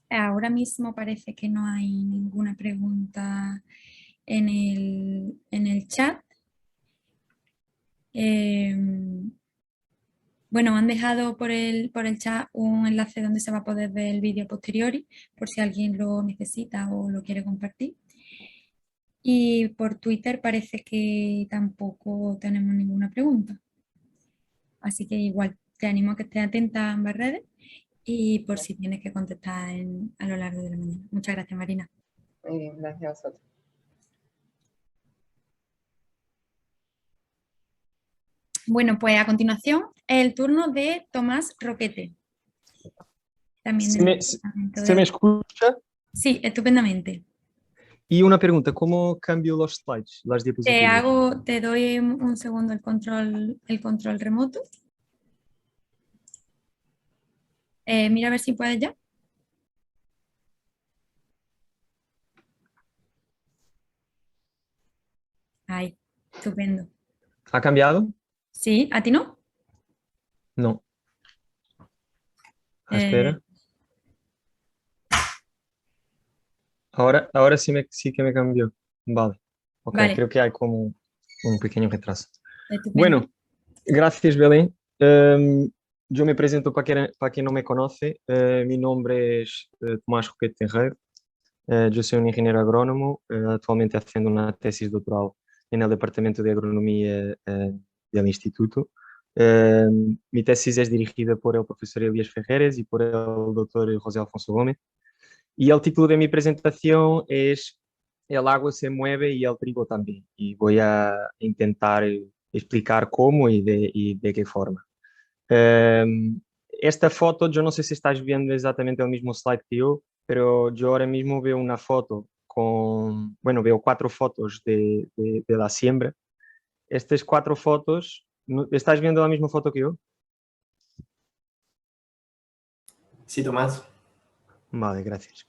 Ahora mismo parece que no hay ninguna pregunta en el chat. Bueno, han dejado por el chat un enlace donde se va a poder ver el vídeo posteriori, por si alguien lo necesita o lo quiere compartir. Y por Twitter parece que tampoco tenemos ninguna pregunta. Así que igual, te animo a que estés atenta a ambas redes y por si tienes que contestar a lo largo de la mañana. Muchas gracias, Marina. Muy bien, gracias a vosotros. Bueno, pues a continuación el turno de Tomás Roquete. También ¿Se me escucha? Sí, estupendamente. Y una pregunta, ¿cómo cambio los slides, las diapositivas? Te doy un segundo el control remoto. Mira a ver si puedes ya. Ahí, estupendo. ¿Ha cambiado? ¿Sí? ¿A ti no? No. Espera. Ahora sí que me cambió. Vale. Ok, Vale. creo que hay como un pequeño retraso. Estupendo. Bueno, gracias, Belén. Yo me presento para quien no me conoce. Mi nombre es Tomás Roquete Terreiro. Yo soy un ingeniero agrónomo, actualmente haciendo una tesis doctoral en el Departamento de Agronomía del Instituto, Mi tesis es dirigida por el profesor Elías Ferreres y por el doctor José Alfonso Gómez. Y el título de mi presentación es El agua se mueve y el trigo también. Y voy a intentar explicar cómo y de qué forma. Esta foto, yo no sé si estás viendo exactamente el mismo slide que yo, pero yo ahora mismo veo una foto con, bueno, veo 4 fotos de la siembra. Estas 4 fotos, ¿estás viendo la misma foto que yo? Sí, Tomás. Vale, gracias.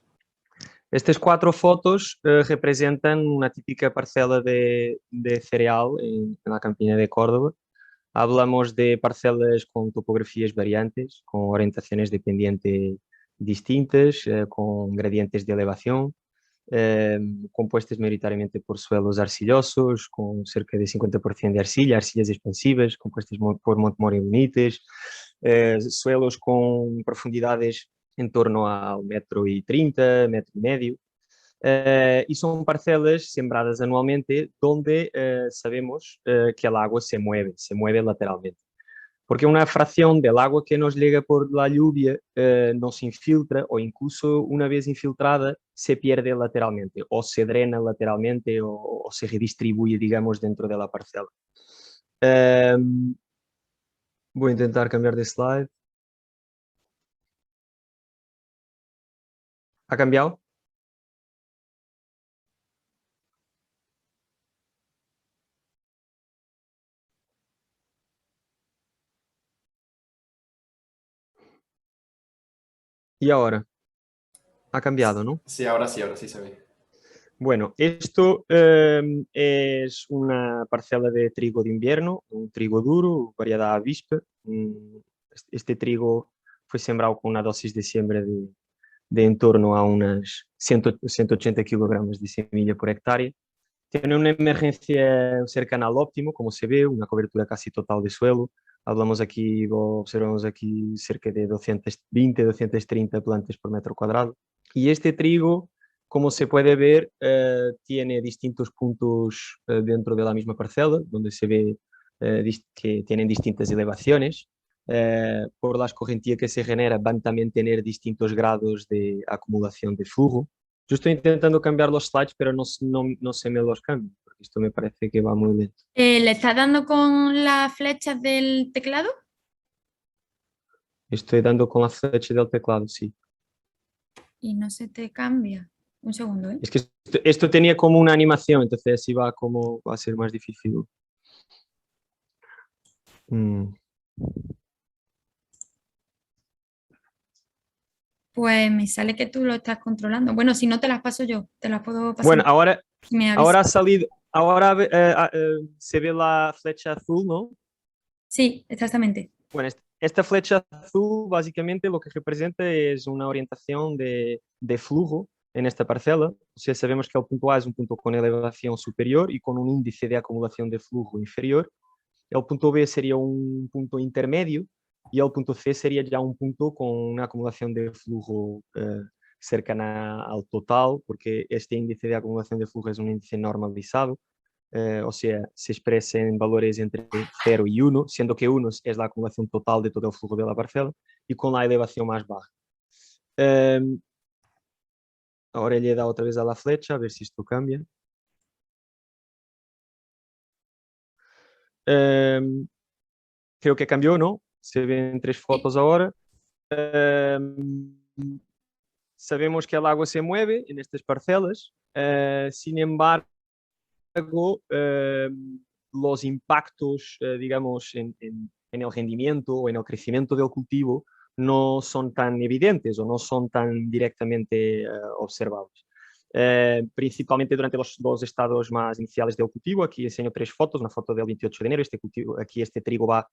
Estas 4 fotos representan una típica parcela de cereal en la campiña de Córdoba. Hablamos de parcelas con topografías variantes, con orientaciones de pendiente distintas, con gradientes de elevación, compuestas mayoritariamente por suelos arcillosos, con cerca de 50% de arcilla, arcillas expansivas, compuestas por montmorillonites, suelos con profundidades en torno a 1,30 m, 1,5 m. Y son parcelas sembradas anualmente donde sabemos que el agua se mueve lateralmente. Porque una fracción del agua que nos llega por la lluvia no se infiltra o incluso una vez infiltrada se pierde lateralmente o se drena lateralmente o se redistribuye, digamos, dentro de la parcela. Voy a intentar cambiar de slide. ¿Ha cambiado? ¿Y ahora? Ha cambiado, ¿no? Sí, ahora sí se ve. Bueno, esto es una parcela de trigo de invierno, un trigo duro, variedad avispa. Este trigo fue sembrado con una dosis de siembra de en torno a unas 180 kilogramos de semilla por hectárea. Tiene una emergencia cercana al óptimo, como se ve, una cobertura casi total de suelo. Observamos aquí cerca de 220, 230 plantas por metro cuadrado. Y este trigo, como se puede ver, tiene distintos puntos dentro de la misma parcela, donde se ve que tienen distintas elevaciones. Por la escorrentía que se genera, van también tener distintos grados de acumulación de flujo. Yo estoy intentando cambiar los slides, pero no se me los cambia, porque esto me parece que va muy lento. ¿Le estás dando con las flechas del teclado? Estoy dando con la flecha del teclado, sí. Y no se te cambia. Un segundo, ¿eh? Es que esto tenía como una animación, entonces va a ser más difícil. Pues me sale que tú lo estás controlando. Bueno, si no te las paso yo, te las puedo pasar. Bueno, ahora Me ha salido, se ve la flecha azul, ¿no? Sí, exactamente. Bueno, esta flecha azul básicamente lo que representa es una orientación de flujo en esta parcela. O sea, sabemos que el punto A es un punto con elevación superior y con un índice de acumulación de flujo inferior. El punto B sería un punto intermedio y el punto C sería ya un punto con una acumulación de flujo cercana al total, porque este índice de acumulación de flujo es un índice normalizado. O sea, se expresa en valores entre 0 y 1, siendo que 1 es la acumulación total de todo el flujo de la parcela y con la elevación más baja. Ahora le da otra vez a la flecha, a ver si esto cambia. Creo que cambió, ¿no? Se ven 3 fotos ahora. Sabemos que el agua se mueve en estas parcelas, sin embargo, los impactos, digamos, en el rendimiento o en el crecimiento del cultivo no son tan evidentes o no son tan directamente observables. Principalmente durante los 2 estados más iniciales del cultivo. Aquí enseño 3 fotos, una foto del 28 de enero, aquí este trigo va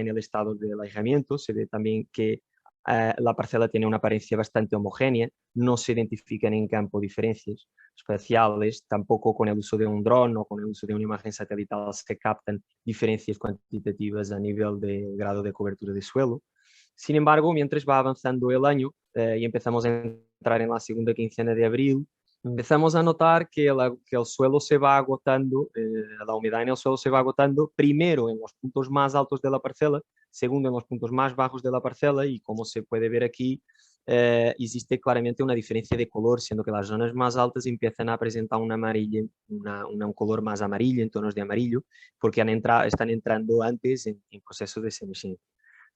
en el estado del aislamiento, se ve también que la parcela tiene una apariencia bastante homogénea, no se identifican en campo diferencias espaciales, tampoco con el uso de un dron o con el uso de una imagen satelital se captan diferencias cuantitativas a nivel de grado de cobertura de suelo. Sin embargo, mientras va avanzando el año y empezamos a entrar en la segunda quincena de abril, empezamos a notar que el suelo se va agotando, la humedad en el suelo se va agotando primero en los puntos más altos de la parcela, segundo en los puntos más bajos de la parcela, y como se puede ver aquí, existe claramente una diferencia de color, siendo que las zonas más altas empiezan a presentar un color más amarillo, en tonos de amarillo, porque están entrando antes en proceso de senescencia.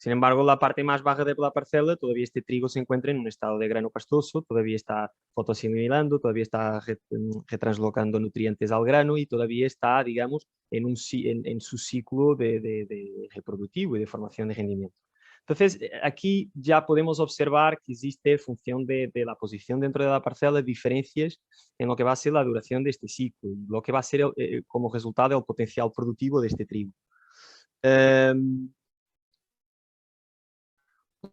Sin embargo, la parte más baja de la parcela, todavía este trigo se encuentra en un estado de grano pastoso, todavía está fotoasimilando, todavía está retranslocando nutrientes al grano y todavía está, digamos, en su ciclo de reproductivo y de formación de rendimiento. Entonces, aquí ya podemos observar que existe, en función de la posición dentro de la parcela, diferencias en lo que va a ser la duración de este ciclo, lo que va a ser como resultado el potencial productivo de este trigo.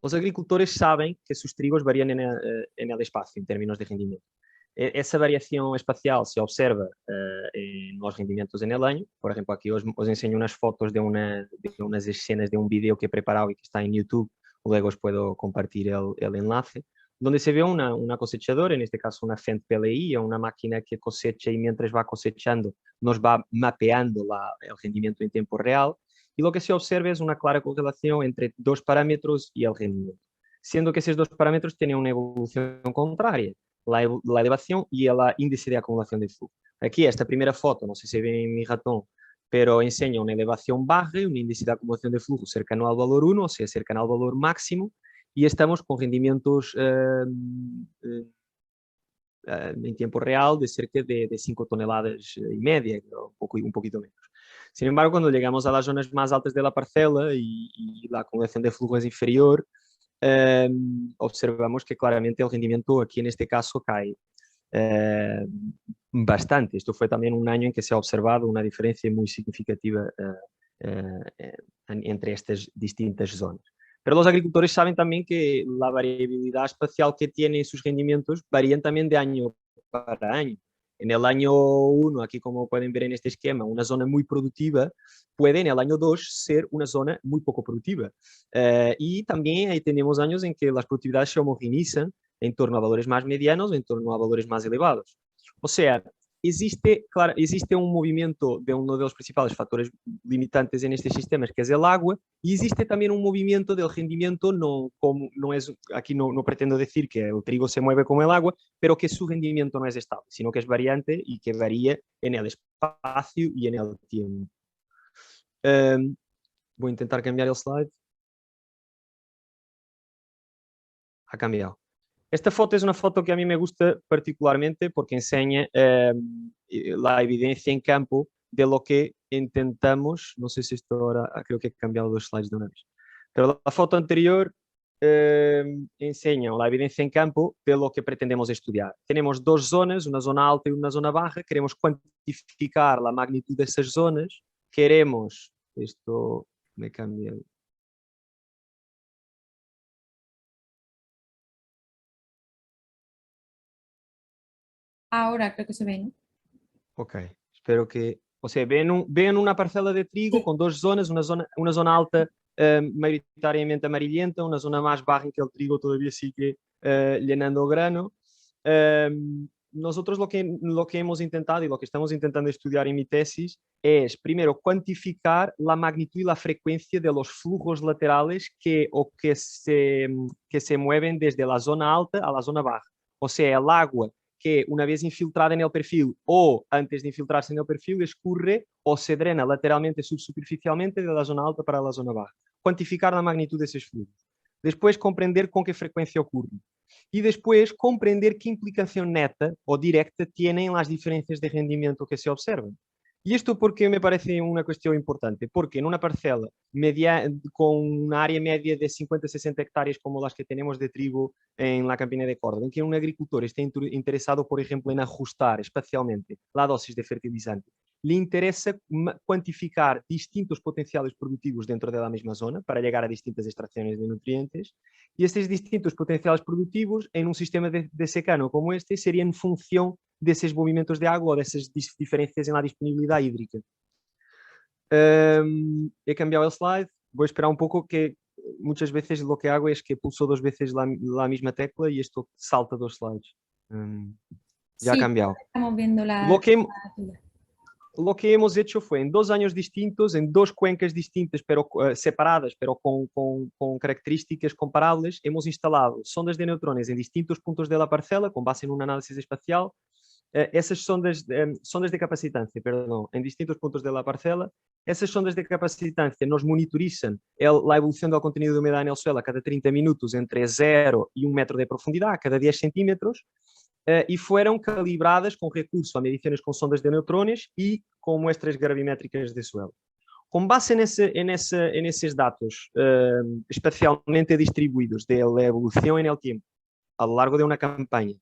Los agricultores saben que sus trigos varían en el espacio en términos de rendimiento. Esa variación espacial se observa en los rendimientos en el año. Por ejemplo, aquí os enseño unas fotos de unas escenas de un vídeo que he preparado y que está en YouTube. Luego os puedo compartir el enlace, donde se ve una cosechadora, en este caso una Fendt PLI, una máquina que cosecha y mientras va cosechando nos va mapeando el rendimiento en tiempo real. Y lo que se observa es una clara correlación entre dos parámetros y el rendimiento, siendo que esos dos parámetros tienen una evolución contraria, la elevación y el índice de acumulación de flujo. Aquí esta primera foto, no sé si ven en mi ratón, pero enseña una elevación baja y un índice de acumulación de flujo cercano al valor 1, o sea, cercano al valor máximo, y estamos con rendimientos en tiempo real de cerca de 5 toneladas y media, un poquito menos. Sin embargo, cuando llegamos a las zonas más altas de la parcela y la acumulación de flujo es inferior, observamos que claramente el rendimiento aquí en este caso cae bastante. Esto fue también un año en que se ha observado una diferencia muy significativa entre estas distintas zonas. Pero los agricultores saben también que la variabilidad espacial que tienen sus rendimientos varían también de año para año. En el año 1, aquí como pueden ver en este esquema, una zona muy productiva puede en el año 2 ser una zona muy poco productiva. Y también ahí tenemos años en que las productividades se homogenizan en torno a valores más medianos o en torno a valores más elevados. O sea, existe un movimiento de uno de los principales factores limitantes en estos sistemas, que es el agua, y existe también un movimiento del rendimiento, aquí no pretendo decir que el trigo se mueve como el agua, pero que su rendimiento no es estable, sino que es variante y que varía en el espacio y en el tiempo. Voy a intentar cambiar el slide. Ha cambiado. Esta foto es una foto que a mí me gusta particularmente porque enseña la evidencia en campo de lo que intentamos. No sé si esto ahora, creo que he cambiado los slides de una vez. Pero la foto anterior enseña la evidencia en campo de lo que pretendemos estudiar. Tenemos dos zonas, una zona alta y una zona baja. Queremos cuantificar la magnitud de esas zonas. Queremos, esto me cambia. Ahora creo que se ve, ¿no? Ok, espero que... O sea, ven una parcela de trigo con dos zonas, una zona alta mayoritariamente amarillenta, una zona más baja en que el trigo todavía sigue llenando el grano. Nosotros lo que hemos intentado y lo que estamos intentando estudiar en mi tesis es, primero, cuantificar la magnitud y la frecuencia de los flujos laterales que se mueven desde la zona alta a la zona baja. O sea, el agua que una vez infiltrada en el perfil o antes de infiltrarse en el perfil escurre o se drena lateralmente subsuperficialmente de la zona alta para la zona baja. Cuantificar la magnitud de esos flujos. Después comprender con qué frecuencia ocurre. Y después comprender qué implicación neta o directa tienen las diferencias de rendimiento que se observan. Y esto porque me parece una cuestión importante, porque en una parcela con una área media de 50-60 hectáreas como las que tenemos de trigo en la Campina de Córdoba, en que un agricultor esté interesado, por ejemplo, en ajustar espacialmente la dosis de fertilizante, le interesa cuantificar distintos potenciales productivos dentro de la misma zona para llegar a distintas extracciones de nutrientes, y estos distintos potenciales productivos en un sistema de secano como este serían en función de esos movimientos de agua o de esas diferencias en la disponibilidad hídrica. He cambiado el slide, voy a esperar un poco, que muchas veces lo que hago es que pulso dos veces la misma tecla y esto salta dos slides. Ya ha Sí, cambiado. estamos viendo la Lo que, tuya. lo que hemos hecho fue en 2 años distintos, en 2 cuencas distintas, pero separadas, pero con características comparables, hemos instalado sondas de neutrones en distintos puntos de la parcela, con base en un análisis espacial. Essas sondas de capacitância, perdão, em distintos pontos da parcela. Essas sondas de capacitância nos monitorizam a evolução do conteúdo de umidade no suelo a cada 30 minutos entre 0 e 1 metro de profundidade, a cada 10 centímetros, e foram calibradas com recurso a medições com sondas de neutrones e com muestras gravimétricas de suelo. Com base nesses dados espacialmente distribuídos da evolução no tempo, ao largo de uma campanha,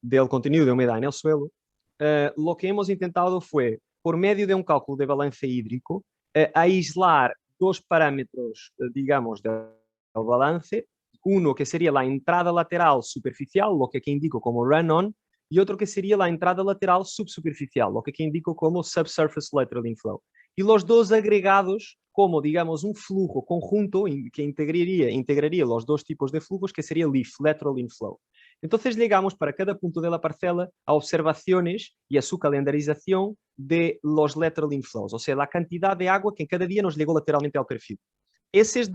del contenido de humedad en el suelo, lo que hemos intentado fue, por medio de un cálculo de balance hídrico, aislar 2 parámetros, digamos, del balance, uno que sería la entrada lateral superficial, lo que aquí indico como run-on, y otro que sería la entrada lateral subsuperficial, lo que aquí indico como subsurface lateral inflow. Y los dos agregados como, digamos, un flujo conjunto que integraría los 2 tipos de flujos, que sería LIF, lateral inflow. Entonces llegamos para cada punto de la parcela a observaciones y a su calendarización de los lateral inflows, o sea, la cantidad de agua que en cada día nos llegó lateralmente al perfil. Esses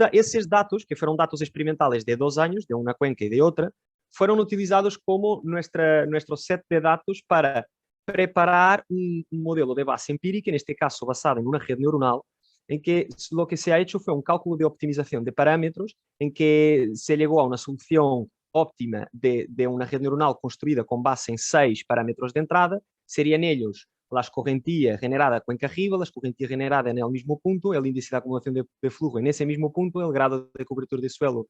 dados, que foram dados experimentales de 2 años, de una cuenca y de otra, fueron utilizados como nuestro set de datos para preparar un modelo de base empírica, en este caso basado en una red neuronal, en que lo que se ha hecho fue un cálculo de optimización de parámetros, en que se llegó a una solución óptima de una red neuronal construida con base en 6 parámetros de entrada. Serían ellos la escorrentía generada cuenca arriba, la escorrentía generada en el mismo punto, el índice de acumulación de flujo en ese mismo punto, el grado de cobertura de suelo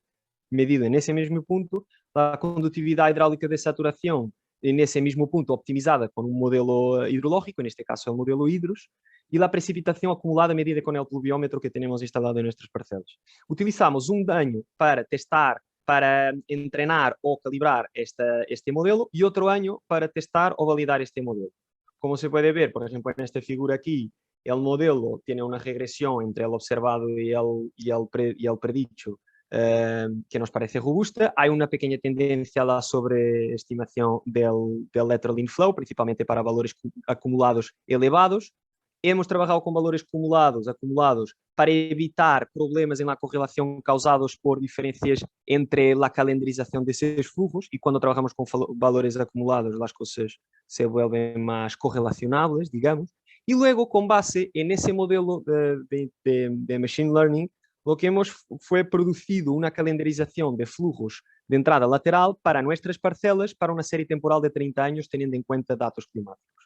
medido en ese mismo punto, la conductividad hidráulica de saturación en ese mismo punto optimizada con un modelo hidrológico, en este caso el modelo Hidros, y la precipitación acumulada medida con el pluviómetro que tenemos instalado en nuestras parcelas. Utilizamos un año para testar, para entrenar o calibrar este modelo y otro año para testar o validar este modelo. Como se puede ver, por ejemplo, en esta figura aquí, el modelo tiene una regresión entre el observado y el predicho que nos parece robusta. Hay una pequeña tendencia a la sobreestimación del lateral inflow, principalmente para valores acumulados elevados. Hemos trabajado con valores acumulados para evitar problemas en la correlación causados por diferencias entre la calendarización de esos flujos, y cuando trabajamos con valores acumulados las cosas se vuelven más correlacionables, digamos. Y luego, con base en ese modelo de machine learning, lo que hemos fue producido una calendarización de flujos de entrada lateral para nuestras parcelas para una serie temporal de 30 años, teniendo en cuenta datos climáticos.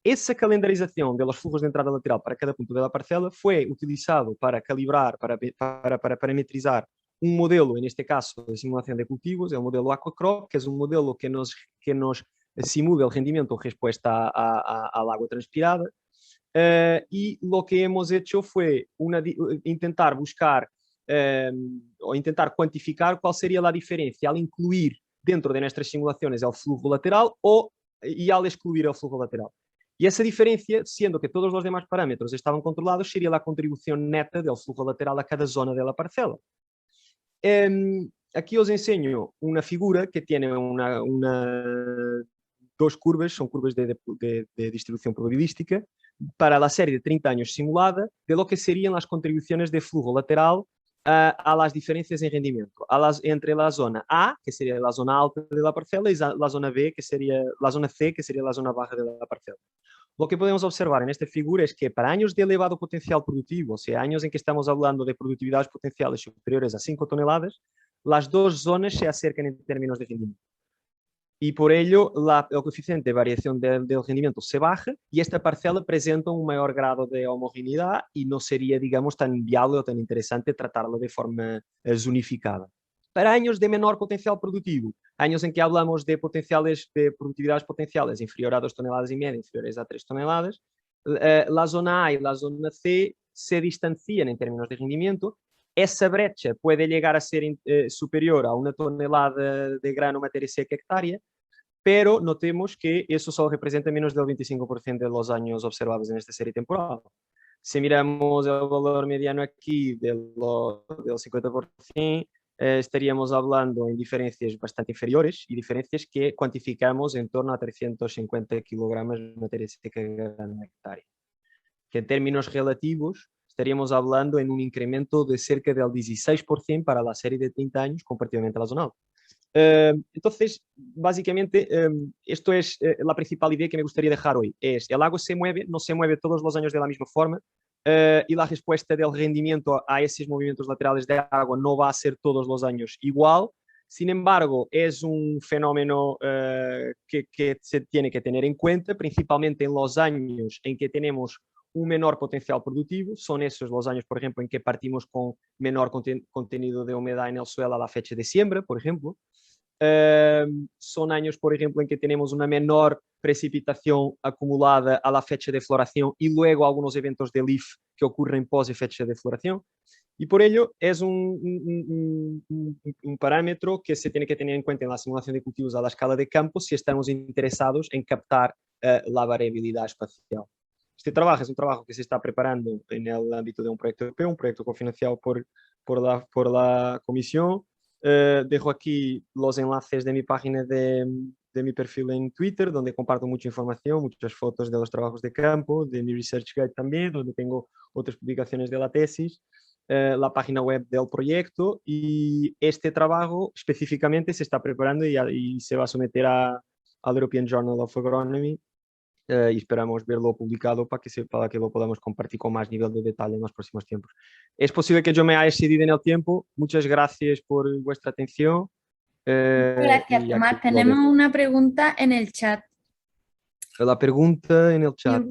Esa calendarización de los flujos de entrada lateral para cada punto de la parcela fue utilizado para calibrar, para parametrizar un modelo, en este caso de simulación de cultivos, el modelo Aquacrop, que es un modelo que nos simula el rendimiento en respuesta al agua transpirada. Y lo que hemos hecho fue intentar buscar o intentar cuantificar cuál sería la diferencia al incluir dentro de nuestras simulaciones el flujo lateral y al excluir el flujo lateral. Y esa diferencia, siendo que todos los demás parámetros estaban controlados, sería la contribución neta del flujo lateral a cada zona de la parcela. Aquí os enseño una figura que tiene dos curvas, son curvas de distribución probabilística, para la serie de 30 años simulada, de lo que serían las contribuciones de flujo lateral a las diferencias en rendimiento, entre la zona A, que sería la zona alta de la parcela, y la zona B, que sería la zona C, que sería la zona baja de la parcela. Lo que podemos observar en esta figura es que para años de elevado potencial productivo, o sea, años en que estamos hablando de productividades potenciales superiores a 5 toneladas, las dos zonas se acercan en términos de rendimiento. Y por ello el coeficiente de variación del rendimiento se baja y esta parcela presenta un mayor grado de homogeneidad y no sería, digamos, tan viable o tan interesante tratarlo de forma zonificada. Para años de menor potencial productivo, años en que hablamos de productividades potenciales inferiores a 2 toneladas y media, inferiores a 3 toneladas, la zona A y la zona C se distancian en términos de rendimiento. Esa brecha puede llegar a ser superior a 1 tonelada de grano materia seca hectárea, pero notemos que eso solo representa menos del 25% de los años observados en esta serie temporal. Si miramos el valor mediano aquí del 50%, estaríamos hablando en diferencias bastante inferiores y diferencias que cuantificamos en torno a 350 kilogramos de materia seca grano hectárea. Que en términos relativos estaríamos hablando en un incremento de cerca del 16% para la serie de 30 años comparativamente a la zonal. Entonces, básicamente, esto es la principal idea que me gustaría dejar hoy. Es, el agua se mueve, no se mueve todos los años de la misma forma, y la respuesta del rendimiento a esos movimientos laterales de agua no va a ser todos los años igual. Sin embargo, es un fenómeno que se tiene que tener en cuenta, principalmente en los años en que tenemos un menor potencial productivo. Son esos los años, por ejemplo, en que partimos con menor contenido de humedad en el suelo a la fecha de siembra, por ejemplo. Son años, por ejemplo, en que tenemos una menor precipitación acumulada a la fecha de floración y luego algunos eventos de leaf que ocurren pós fecha de floración. Y por ello es un parámetro que se tiene que tener en cuenta en la simulación de cultivos a la escala de campo si estamos interesados en captar la variabilidad espacial. Este trabajo es un trabajo que se está preparando en el ámbito de un proyecto europeo, un proyecto cofinanciado por la Comisión. Dejo aquí los enlaces de mi página de mi perfil en Twitter, donde comparto mucha información, muchas fotos de los trabajos de campo, de mi Research Guide también, donde tengo otras publicaciones de la tesis, la página web del proyecto, y este trabajo específicamente se está preparando y se va a someter al European Journal of Agronomy, y esperamos verlo publicado para que lo podamos compartir con más nivel de detalle en los próximos tiempos. Es posible que yo me haya excedido en el tiempo. Muchas gracias por vuestra atención. Gracias, Tomás. Tenemos una pregunta en el chat. La pregunta en el chat.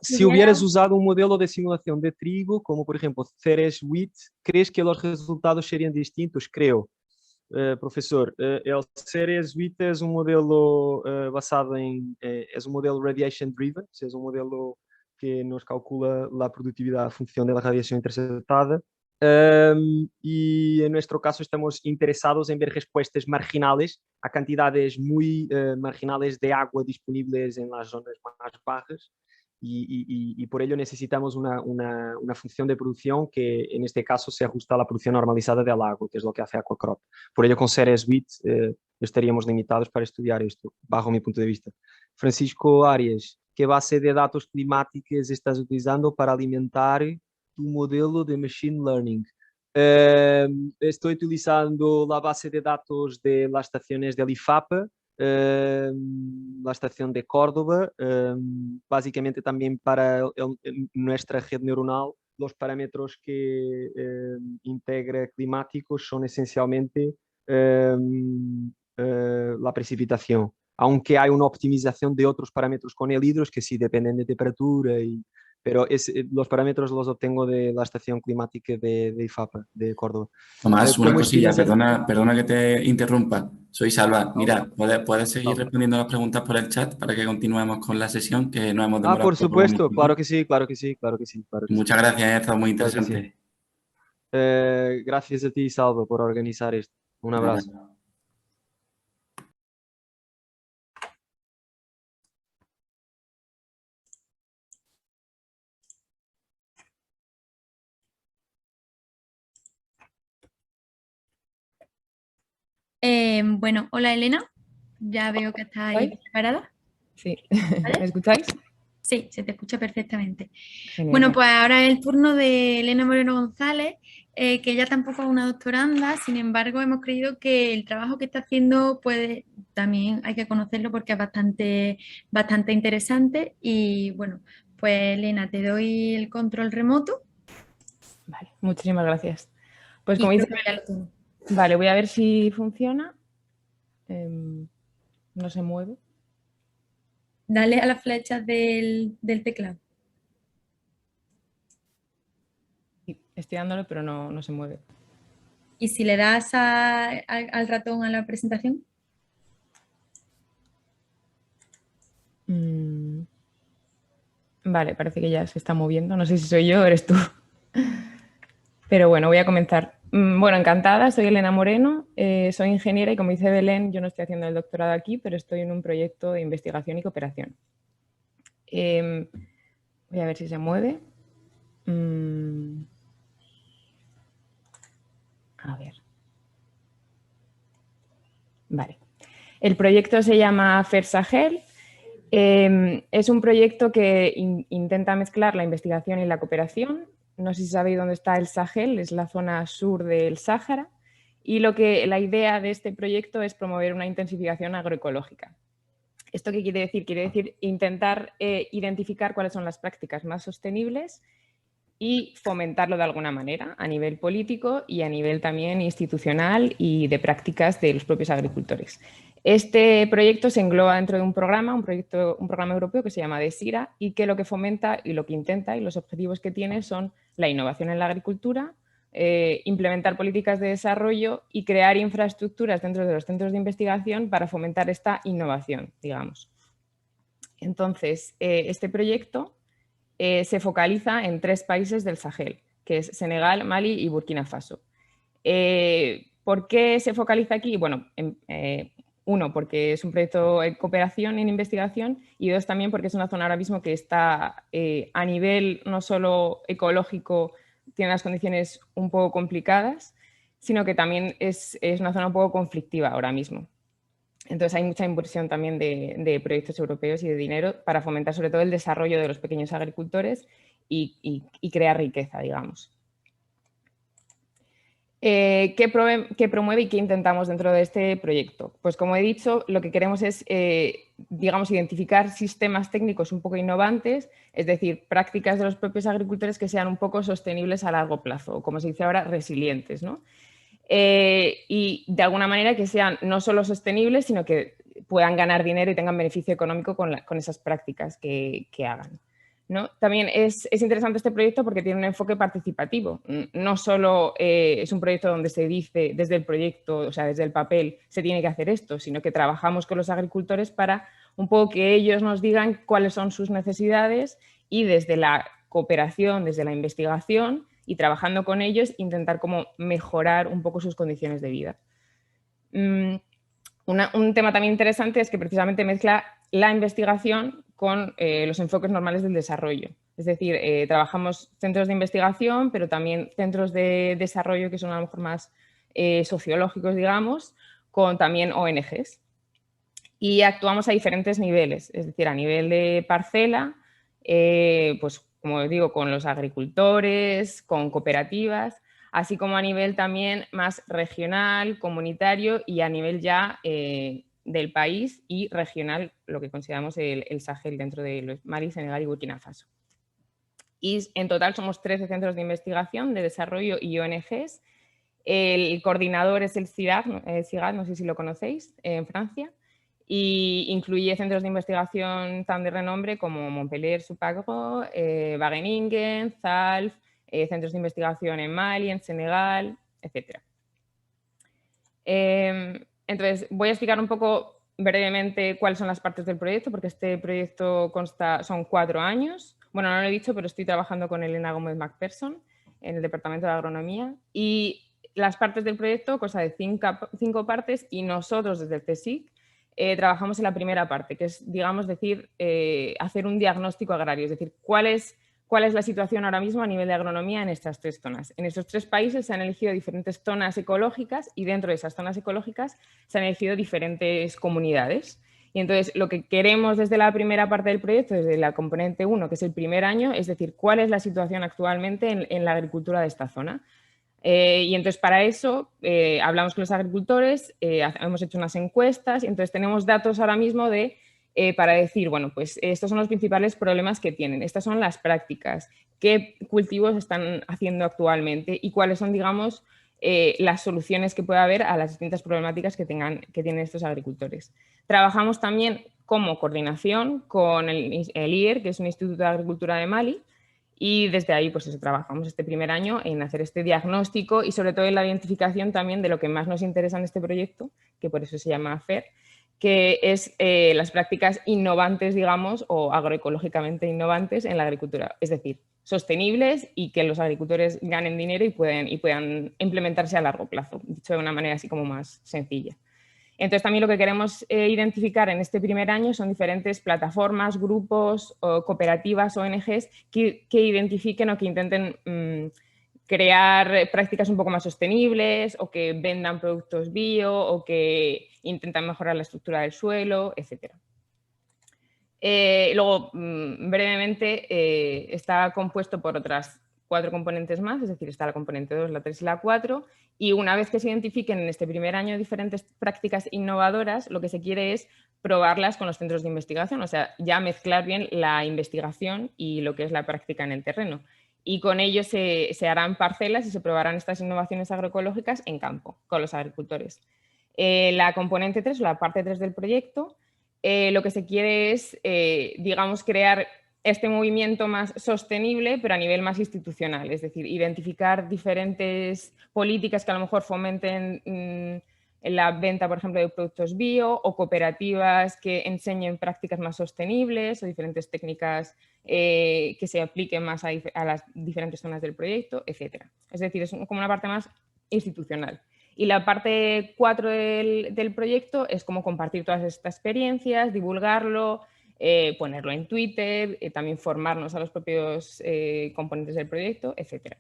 Si hubieras usado un modelo de simulación de trigo, como por ejemplo Ceres Wheat, ¿crees que los resultados serían distintos? Creo. Professor, el Ceres Wheat es un modelo basado es un modelo radiation driven, es un modelo que nos calcula la productividad a función de la radiación interceptada, y en nuestro caso estamos interesados en ver respuestas marginales a cantidades muy marginales de agua disponibles en las zonas más bajas. Y por ello necesitamos una función de producción que en este caso se ajusta a la producción normalizada del agua, que es lo que hace Aquacrop. Por ello con Ceres Wheat estaríamos limitados para estudiar esto, bajo mi punto de vista. Francisco Arias, ¿qué base de datos climáticas estás utilizando para alimentar tu modelo de Machine Learning? Estoy utilizando la base de datos de las estaciones del IFAPA, la estación de Córdoba, básicamente también para nuestra red neuronal. Los parámetros que integra climáticos son esencialmente la precipitación, aunque hay una optimización de otros parámetros con el hidros que sí dependen de temperatura, pero los parámetros los obtengo de la estación climática de IFAPA, de Córdoba. Tomás, una cosilla, perdona que te interrumpa. Soy Salva. Mira, ¿puedes seguir respondiendo las preguntas por el chat para que continuemos con la sesión, que nos hemos demorado? Por supuesto, claro que sí, claro que sí, claro que sí. Muchas gracias, ha estado muy interesante. Gracias a ti, Salva, por organizar esto. Un abrazo. Bueno, hola Elena, ya veo que estás ahí preparada. Sí, ¿me escucháis? Sí, se te escucha perfectamente. Genial. Bueno, pues ahora es el turno de Elena Moreno González, que ella tampoco es una doctoranda, sin embargo hemos creído que el trabajo que está haciendo también hay que conocerlo porque es bastante interesante. Y bueno, pues Elena, te doy el control remoto. Vale, muchísimas gracias. Pues como dice, vale, voy a ver si funciona. No se mueve. Dale a las flechas del teclado. Sí, estoy dándole, pero no se mueve. ¿Y si le das al ratón a la presentación? Vale, parece que ya se está moviendo. No sé si soy yo o eres tú. Pero bueno, voy a comenzar. Bueno, encantada, soy Elena Moreno, soy ingeniera y como dice Belén, yo no estoy haciendo el doctorado aquí, pero estoy en un proyecto de investigación y cooperación. Voy a ver si se mueve. A A ver. Vale. El proyecto se llama FAIR Sahel. Es un proyecto que intenta mezclar la investigación y la cooperación. No sé si sabéis dónde está el Sahel, es la zona sur del Sáhara. Y la idea de este proyecto es promover una intensificación agroecológica. ¿Esto qué quiere decir? Quiere decir intentar identificar cuáles son las prácticas más sostenibles y fomentarlo de alguna manera a nivel político y a nivel también institucional y de prácticas de los propios agricultores. Este proyecto se engloba dentro de un programa europeo que se llama DESIRA y que lo que fomenta y lo que intenta y los objetivos que tiene son la innovación en la agricultura, implementar políticas de desarrollo y crear infraestructuras dentro de los centros de investigación para fomentar esta innovación, digamos. Entonces, este proyecto se focaliza en 3 países del Sahel, que es Senegal, Mali y Burkina Faso. ¿Por qué se focaliza aquí? Bueno, uno, porque es un proyecto de cooperación en investigación y 2, también porque es una zona ahora mismo que está a nivel no solo ecológico, tiene las condiciones un poco complicadas, sino que también es una zona un poco conflictiva ahora mismo. Entonces hay mucha inversión también de proyectos europeos y de dinero para fomentar sobre todo el desarrollo de los pequeños agricultores y crear riqueza, digamos. ¿Qué promueve y qué intentamos dentro de este proyecto? Pues como he dicho, lo que queremos es, digamos, identificar sistemas técnicos un poco innovantes, es decir, prácticas de los propios agricultores que sean un poco sostenibles a largo plazo, o como se dice ahora, resilientes, ¿no? Y de alguna manera que sean no solo sostenibles, sino que puedan ganar dinero y tengan beneficio económico con esas prácticas que hagan, ¿no? También es interesante este proyecto porque tiene un enfoque participativo. No solo es un proyecto donde se dice desde el proyecto, o sea, desde el papel, se tiene que hacer esto, sino que trabajamos con los agricultores para un poco que ellos nos digan cuáles son sus necesidades y desde la cooperación, desde la investigación y trabajando con ellos, intentar como mejorar un poco sus condiciones de vida. Un tema también interesante es que precisamente mezcla la investigación con los enfoques normales del desarrollo. Es decir, trabajamos centros de investigación, pero también centros de desarrollo que son a lo mejor más sociológicos, digamos, con también ONGs. Y actuamos a diferentes niveles, es decir, a nivel de parcela, pues como digo, con los agricultores, con cooperativas, así como a nivel también más regional, comunitario y a nivel ya del país y regional, lo que consideramos el Sahel dentro de los Mali, Senegal y Burkina Faso. Y en total somos 13 centros de investigación, de desarrollo y ONGs. El coordinador es el CIGAD, no sé si lo conocéis, en Francia, y incluye centros de investigación tan de renombre como Montpellier, Supagro, Wageningen, ZALF, centros de investigación en Mali, en Senegal, etc. Entonces, voy a explicar un poco brevemente cuáles son las partes del proyecto, porque este proyecto son 4 años. Bueno, no lo he dicho, pero estoy trabajando con Elena Gómez Macpherson en el Departamento de Agronomía. Y las partes del proyecto, cosa de 5 partes, y nosotros desde el CSIC trabajamos en la primera parte, que es, digamos, hacer un diagnóstico agrario, es decir, cuál es la situación ahora mismo a nivel de agronomía en estas 3 zonas. En estos 3 países se han elegido diferentes zonas ecológicas y dentro de esas zonas ecológicas se han elegido diferentes comunidades. Y entonces lo que queremos desde la primera parte del proyecto, desde la componente 1, que es el primer año, es decir, cuál es la situación actualmente en la agricultura de esta zona. Y entonces para eso hablamos con los agricultores, hemos hecho unas encuestas y entonces tenemos datos ahora mismo para decir, bueno, pues estos son los principales problemas que tienen, estas son las prácticas, qué cultivos están haciendo actualmente y cuáles son, digamos, las soluciones que puede haber a las distintas problemáticas que tienen estos agricultores. Trabajamos también como coordinación con el IER, que es un Instituto de Agricultura de Mali, y desde ahí pues eso, trabajamos este primer año en hacer este diagnóstico y sobre todo en la identificación también de lo que más nos interesa en este proyecto, que por eso se llama FAIR, que es las prácticas innovantes, digamos, o agroecológicamente innovantes en la agricultura, es decir, sostenibles y que los agricultores ganen dinero y puedan implementarse a largo plazo, dicho de una manera así como más sencilla. Entonces también lo que queremos identificar en este primer año son diferentes plataformas, grupos, cooperativas, ONGs que identifiquen o que intenten crear prácticas un poco más sostenibles o que vendan productos bio o que intentan mejorar la estructura del suelo, etc. Luego, brevemente, está compuesto por otras 4 componentes más, es decir, está la componente 2, la 3 y la 4, y una vez que se identifiquen en este primer año diferentes prácticas innovadoras, lo que se quiere es probarlas con los centros de investigación, o sea, ya mezclar bien la investigación y lo que es la práctica en el terreno. Y con ello se harán parcelas y se probarán estas innovaciones agroecológicas en campo, con los agricultores. La componente 3, la parte 3 del proyecto, lo que se quiere es, digamos, crear este movimiento más sostenible, pero a nivel más institucional, es decir, identificar diferentes políticas que a lo mejor fomenten la venta, por ejemplo, de productos bio o cooperativas que enseñen prácticas más sostenibles o diferentes técnicas que se apliquen más a las diferentes zonas del proyecto, etc. Es decir, es como una parte más institucional. Y la parte 4 del proyecto es como compartir todas estas experiencias, divulgarlo, ponerlo en Twitter, también formarnos a los propios componentes del proyecto, etc.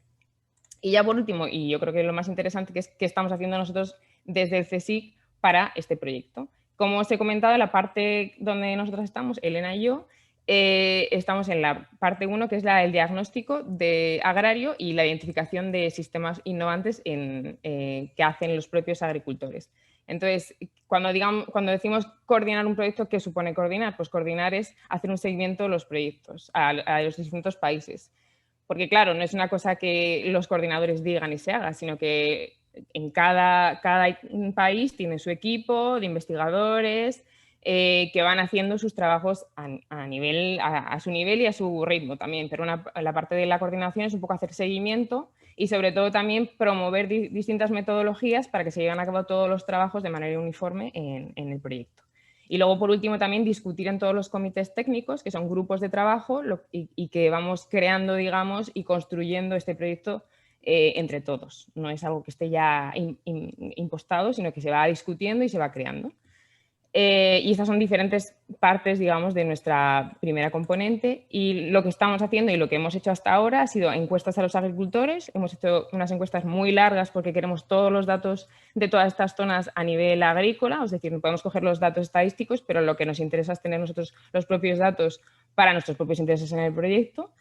Y ya por último, y yo creo que lo más interesante, que es qué estamos haciendo nosotros desde el CSIC para este proyecto. Como os he comentado, en la parte donde nosotros estamos, Elena y yo, estamos en la parte 1, que es el diagnóstico de agrario y la identificación de sistemas innovantes que hacen los propios agricultores. Entonces, cuando decimos coordinar un proyecto, ¿qué supone coordinar? Pues coordinar es hacer un seguimiento de los proyectos a los distintos países. Porque claro, no es una cosa que los coordinadores digan y se haga, sino que en cada país tiene su equipo de investigadores que van haciendo sus trabajos a su nivel y a su ritmo también. Pero la parte de la coordinación es un poco hacer seguimiento y sobre todo también promover distintas metodologías para que se lleven a cabo todos los trabajos de manera uniforme en el proyecto. Y luego, por último, también discutir en todos los comités técnicos, que son grupos de trabajo y que vamos creando, digamos, y construyendo este proyecto entre todos. No es algo que esté ya impostado, sino que se va discutiendo y se va creando. Y estas son diferentes partes, digamos, de nuestra primera componente, y lo que estamos haciendo y lo que hemos hecho hasta ahora ha sido encuestas a los agricultores. Hemos hecho unas encuestas muy largas porque queremos todos los datos de todas estas zonas a nivel agrícola, es decir, no podemos coger los datos estadísticos, pero lo que nos interesa es tener nosotros los propios datos para nuestros propios intereses en el proyecto.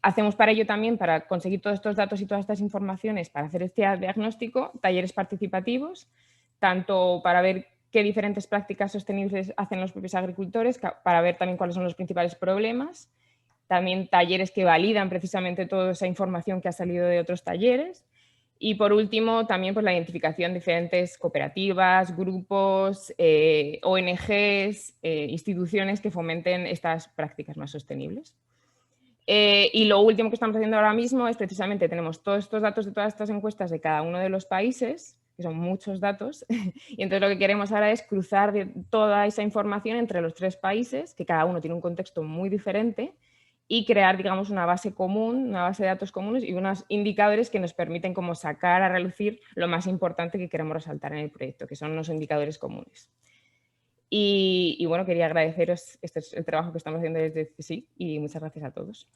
Hacemos para ello también, para conseguir todos estos datos y todas estas informaciones, para hacer este diagnóstico, talleres participativos, tanto para ver qué diferentes prácticas sostenibles hacen los propios agricultores, para ver también cuáles son los principales problemas, también talleres que validan precisamente toda esa información que ha salido de otros talleres, y por último también pues, la identificación de diferentes cooperativas, grupos, ONGs, instituciones que fomenten estas prácticas más sostenibles. Y lo último que estamos haciendo ahora mismo es precisamente, tenemos todos estos datos de todas estas encuestas de cada uno de los países, que son muchos datos, y entonces lo que queremos ahora es cruzar toda esa información entre los 3 países, que cada uno tiene un contexto muy diferente, y crear, digamos, una base común, una base de datos comunes y unos indicadores que nos permiten como sacar a relucir lo más importante que queremos resaltar en el proyecto, que son los indicadores comunes. Y bueno, quería agradeceros el trabajo que estamos haciendo desde CSIC y muchas gracias a todos.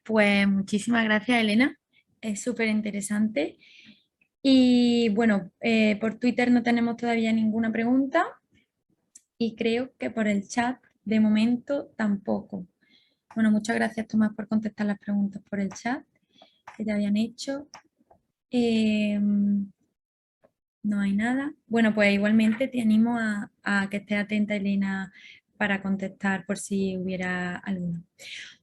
Pues muchísimas gracias, Elena. Es súper interesante. Y bueno, por Twitter no tenemos todavía ninguna pregunta y creo que por el chat de momento tampoco. Bueno, muchas gracias, Tomás, por contestar las preguntas por el chat que te habían hecho. No hay nada. Bueno, pues igualmente te animo a que estés atenta, Elena, para contestar por si hubiera alguno.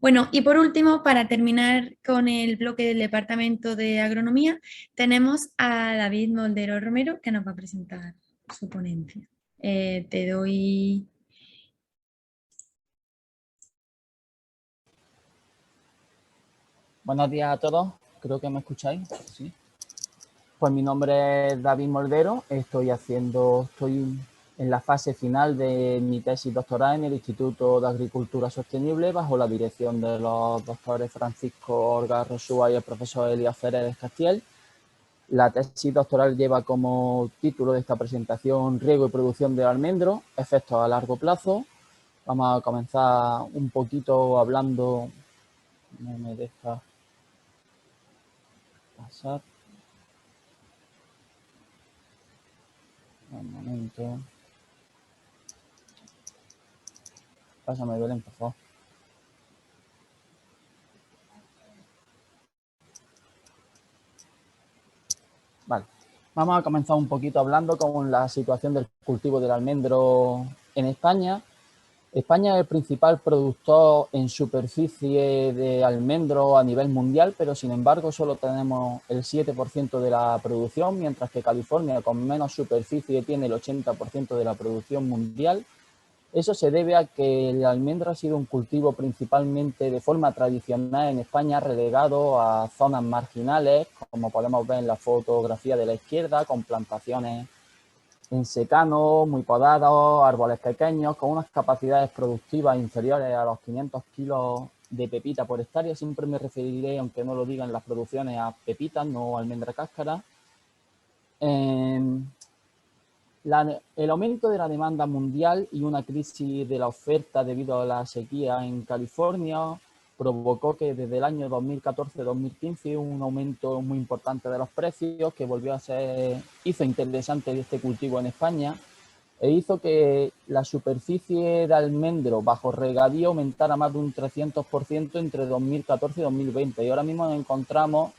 Bueno, y por último, para terminar con el bloque del Departamento de Agronomía, tenemos a David Moldero Romero, que nos va a presentar su ponencia. Te doy... Buenos días a todos, creo que me escucháis. ¿Sí? Pues mi nombre es David Moldero, estoy en la fase final de mi tesis doctoral en el Instituto de Agricultura Sostenible bajo la dirección de los doctores Francisco Orgaz Rosúa y el profesor Elías Ferrer Castiel. La tesis doctoral lleva como título de esta presentación Riego y producción del almendro, efectos a largo plazo. Vamos a comenzar un poquito hablando, no me deja pasar, un momento, pásame Belén, por favor. Vale, vamos a comenzar un poquito hablando con la situación del cultivo del almendro en España. España es el principal productor en superficie de almendro a nivel mundial, pero sin embargo solo tenemos el 7% de la producción, mientras que California, con menos superficie, tiene el 80% de la producción mundial. Eso se debe a que el almendro ha sido un cultivo principalmente de forma tradicional en España, relegado a zonas marginales, como podemos ver en la fotografía de la izquierda, con plantaciones en secano, muy podados, árboles pequeños, con unas capacidades productivas inferiores a los 500 kilos de pepita por hectárea. Siempre me referiré, aunque no lo digan las producciones, a pepitas, no almendra cáscara. El aumento de la demanda mundial y una crisis de la oferta debido a la sequía en California provocó que desde el año 2014-2015 un aumento muy importante de los precios que hizo interesante este cultivo en España e hizo que la superficie de almendro bajo regadío aumentara más de un 300% entre 2014 y 2020 y ahora mismo nos encontramos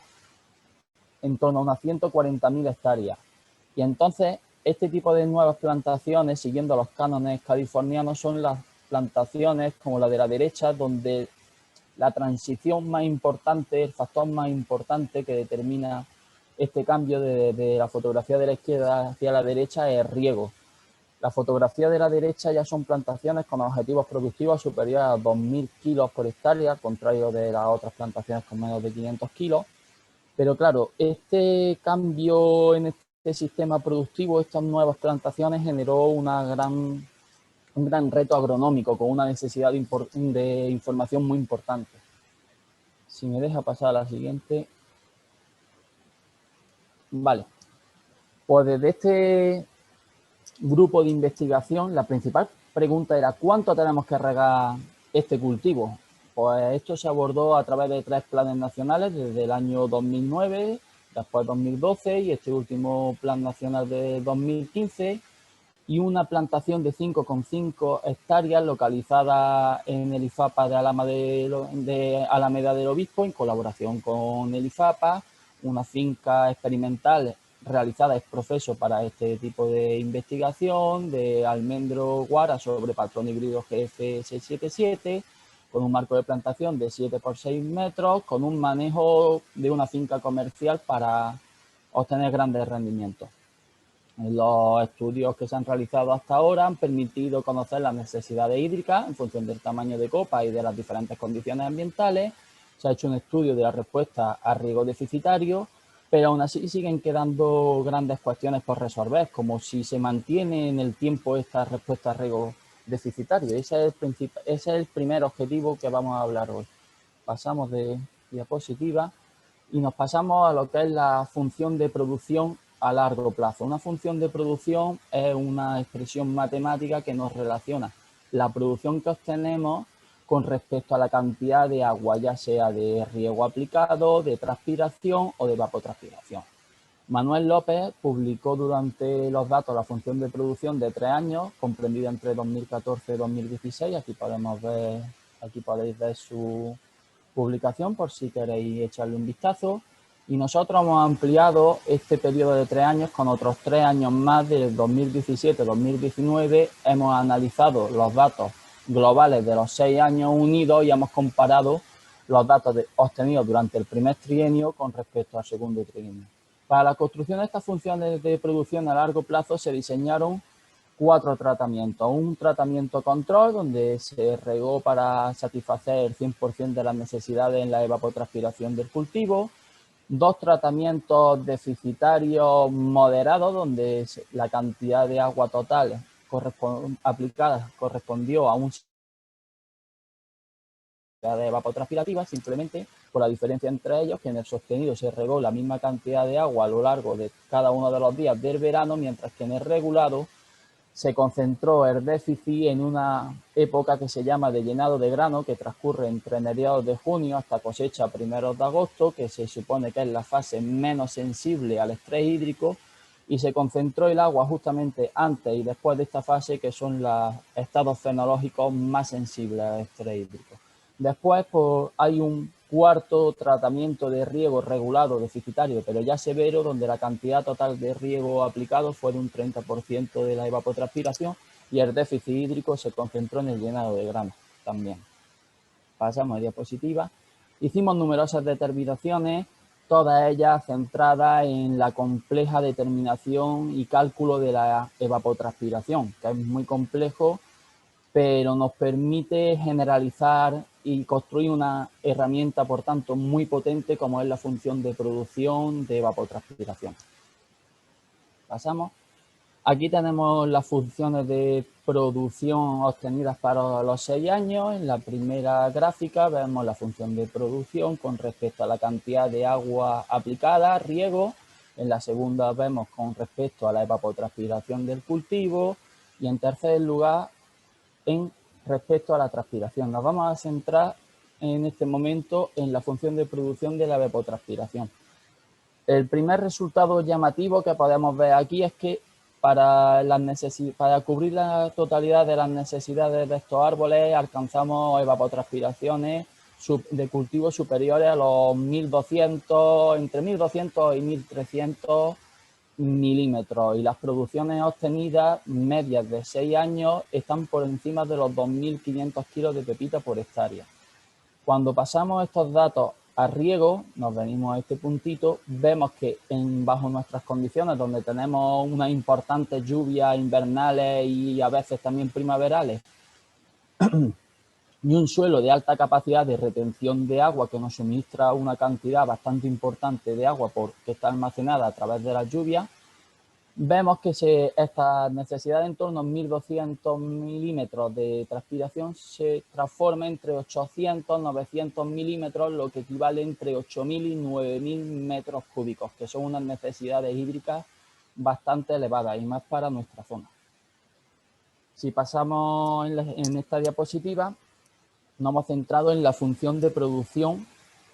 en torno a unas 140.000 hectáreas. Y entonces este tipo de nuevas plantaciones, siguiendo los cánones californianos, son las plantaciones como la de la derecha, donde la transición más importante, el factor más importante que determina este cambio de la fotografía de la izquierda hacia la derecha es el riego. La fotografía de la derecha ya son plantaciones con objetivos productivos superiores a 2.000 kilos por hectárea, al contrario de las otras plantaciones con menos de 500 kilos. Pero claro, este cambio en este sistema productivo, estas nuevas plantaciones, generó un gran reto agronómico con una necesidad de información muy importante. Si me deja pasar a la siguiente. Vale. Pues desde este grupo de investigación, la principal pregunta era ¿cuánto tenemos que regar este cultivo? Pues esto se abordó a través de 3 planes nacionales desde el año 2009, después 2012 y este último plan nacional de 2015 y una plantación de 5,5 hectáreas localizada en el IFAPA de Alameda del Obispo en colaboración con el IFAPA, una finca experimental realizada ex profeso para este tipo de investigación de almendro guara sobre patrón híbrido GF677, con un marco de plantación de 7 por 6 metros, con un manejo de una finca comercial para obtener grandes rendimientos. Los estudios que se han realizado hasta ahora han permitido conocer las necesidades hídricas en función del tamaño de copa y de las diferentes condiciones ambientales. Se ha hecho un estudio de la respuesta a riego deficitario, pero aún así siguen quedando grandes cuestiones por resolver, como si se mantiene en el tiempo esta respuesta a riego deficitario. Ese es el primer objetivo que vamos a hablar hoy. Pasamos de diapositiva y nos pasamos a lo que es la función de producción a largo plazo. Una función de producción es una expresión matemática que nos relaciona la producción que obtenemos con respecto a la cantidad de agua, ya sea de riego aplicado, de transpiración o de evapotranspiración. Manuel López publicó durante los datos la función de producción de 3 años, comprendida entre 2014 y 2016. Aquí podéis ver su publicación por si queréis echarle un vistazo. Y nosotros hemos ampliado este periodo de 3 años con otros 3 años más del 2017-2019. Hemos analizado los datos globales de los 6 años unidos y hemos comparado los datos obtenidos durante el primer trienio con respecto al segundo trienio. Para la construcción de estas funciones de producción a largo plazo se diseñaron 4 tratamientos. Un tratamiento control, donde se regó para satisfacer el 100% de las necesidades en la evapotranspiración del cultivo. 2 tratamientos deficitarios moderados, donde la cantidad de agua total aplicada correspondió a un evapotranspirativas, simplemente por la diferencia entre ellos, que en el sostenido se regó la misma cantidad de agua a lo largo de cada uno de los días del verano, mientras que en el regulado se concentró el déficit en una época que se llama de llenado de grano, que transcurre entre mediados de junio hasta cosecha primeros de agosto, que se supone que es la fase menos sensible al estrés hídrico, y se concentró el agua justamente antes y después de esta fase, que son los estados fenológicos más sensibles al estrés hídrico. Después pues, hay un cuarto tratamiento de riego regulado deficitario, pero ya severo, donde la cantidad total de riego aplicado fue de un 30% de la evapotranspiración y el déficit hídrico se concentró en el llenado de grano también. Pasamos a diapositiva. Hicimos numerosas determinaciones, todas ellas centradas en la compleja determinación y cálculo de la evapotranspiración, que es muy complejo, pero nos permite generalizar y construir una herramienta, por tanto, muy potente como es la función de producción de evapotranspiración. Pasamos. Aquí tenemos las funciones de producción obtenidas para los 6 años. En la primera gráfica vemos la función de producción con respecto a la cantidad de agua aplicada, riego. En la segunda vemos con respecto a la evapotranspiración del cultivo. Y en tercer lugar, en respecto a la transpiración. Nos vamos a centrar en este momento en la función de producción de la evapotranspiración. El primer resultado llamativo que podemos ver aquí es que para cubrir la totalidad de las necesidades de estos árboles alcanzamos evapotranspiraciones de cultivos superiores a los 1200, entre 1200 y 1300 milímetros, y las producciones obtenidas medias de 6 años están por encima de los 2.500 kilos de pepita por hectárea. Cuando pasamos estos datos a riego, nos venimos a este puntito, vemos que bajo nuestras condiciones, donde tenemos unas importantes lluvias invernales y a veces también primaverales, y un suelo de alta capacidad de retención de agua que nos suministra una cantidad bastante importante de agua que está almacenada a través de las lluvias, vemos que esta necesidad de en torno a 1.200 milímetros de transpiración se transforma entre 800 900 milímetros, lo que equivale entre 8.000 y 9.000 metros cúbicos, que son unas necesidades hídricas bastante elevadas y más para nuestra zona. Si pasamos en esta diapositiva, nos hemos centrado en la función de producción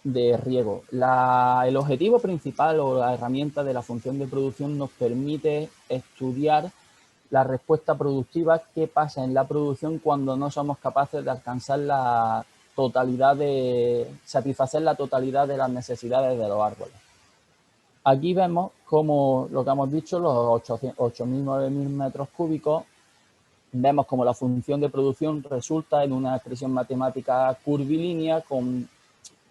de riego. El objetivo principal o la herramienta de la función de producción nos permite estudiar la respuesta productiva, qué pasa en la producción cuando no somos capaces de alcanzar satisfacer la totalidad de las necesidades de los árboles. Aquí vemos como lo que hemos dicho, los 8.000, 9.000 metros cúbicos, vemos como la función de producción resulta en una expresión matemática curvilínea con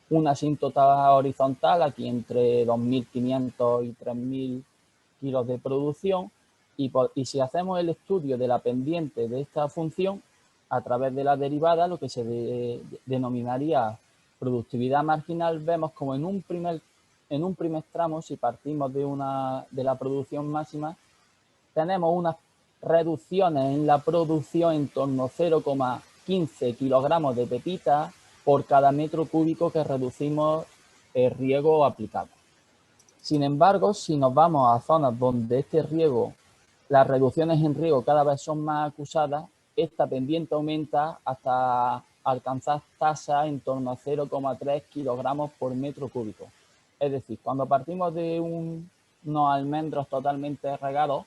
una asíntota horizontal aquí entre 2.500 y 3.000 kilos de producción, y si hacemos el estudio de la pendiente de esta función a través de la derivada, lo que se denominaría productividad marginal, vemos como en un primer tramo, si partimos de la producción máxima, tenemos unas reducciones en la producción en torno a 0,15 kilogramos de pepita por cada metro cúbico que reducimos el riego aplicado. Sin embargo, si nos vamos a zonas donde las reducciones en riego cada vez son más acusadas, esta pendiente aumenta hasta alcanzar tasas en torno a 0,3 kilogramos por metro cúbico. Es decir, cuando partimos de unos almendros totalmente regados,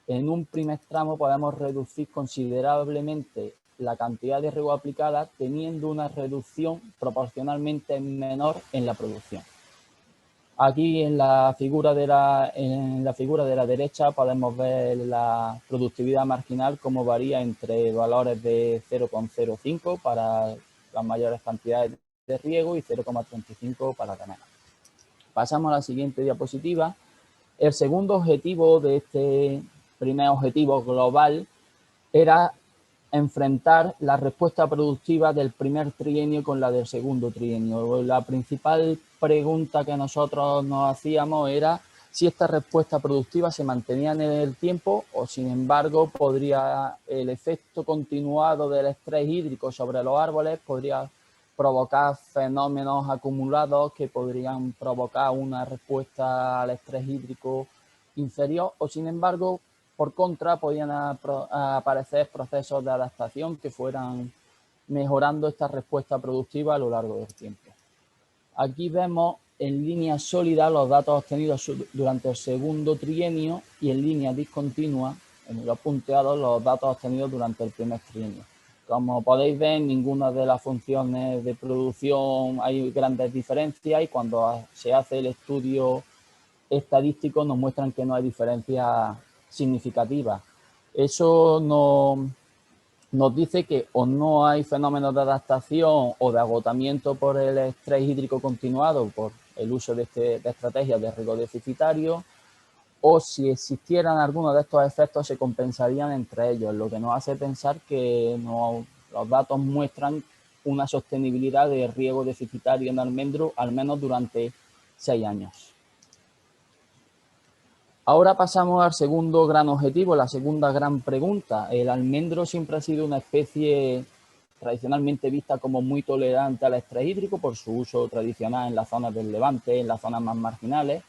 en un primer tramo podemos reducir considerablemente la cantidad de riego aplicada, teniendo una reducción proporcionalmente menor en la producción. Aquí en la figura de la derecha podemos ver la productividad marginal, cómo varía entre valores de 0,05 para las mayores cantidades de riego y 0,35 para la menos. Pasamos a la siguiente diapositiva. El segundo objetivo de este primer objetivo global era enfrentar la respuesta productiva del primer trienio con la del segundo trienio. La principal pregunta que nosotros nos hacíamos era si esta respuesta productiva se mantenía en el tiempo o, sin embargo, el efecto continuado del estrés hídrico sobre los árboles podría provocar fenómenos acumulados que podrían provocar una respuesta al estrés hídrico inferior, o sin embargo, por contra, podían aparecer procesos de adaptación que fueran mejorando esta respuesta productiva a lo largo del tiempo. Aquí vemos en línea sólida los datos obtenidos durante el segundo trienio y en línea discontinua, en los punteados, los datos obtenidos durante el primer trienio. Como podéis ver, en ninguna de las funciones de producción hay grandes diferencias y cuando se hace el estudio estadístico nos muestran que no hay diferencias significativas. Eso nos dice que o no hay fenómenos de adaptación o de agotamiento por el estrés hídrico continuado, por el uso de estrategias de riego deficitario, o si existieran algunos de estos efectos se compensarían entre ellos, lo que nos hace pensar que los datos muestran una sostenibilidad de riego deficitario en almendro al menos durante 6 años. Ahora pasamos al segundo gran objetivo, la segunda gran pregunta. El almendro siempre ha sido una especie tradicionalmente vista como muy tolerante al estrés hídrico por su uso tradicional en las zonas del Levante, en las zonas más marginales.